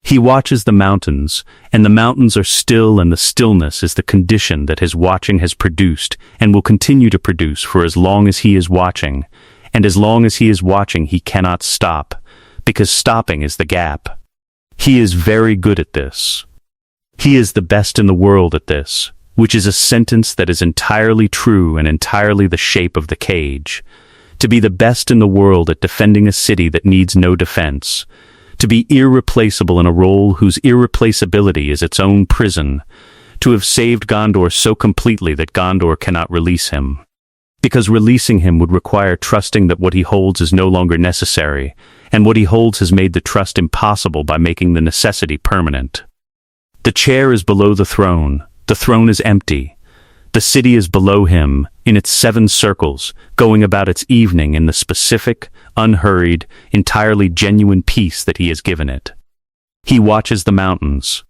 He watches the mountains, and the mountains are still, and the stillness is the condition that his watching has produced and will continue to produce for as long as he is watching, and as long as he is watching he cannot stop, because stopping is the gap. He is very good at this. He is the best in the world at this, which is a sentence that is entirely true and entirely the shape of the cage. To be the best in the world at defending a city that needs no defense. To be irreplaceable in a role whose irreplaceability is its own prison. To have saved Gondor so completely that Gondor cannot release him. Because releasing him would require trusting that what he holds is no longer necessary, and what he holds has made the trust impossible by making the necessity permanent. The chair is below the throne is empty. The city is below him, in its 7 circles, going about its evening in the specific, unhurried, entirely genuine peace that he has given it. He watches the mountains.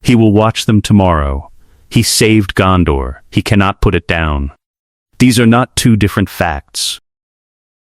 He will watch them tomorrow. He saved Gondor. He cannot put it down. These are not two different facts.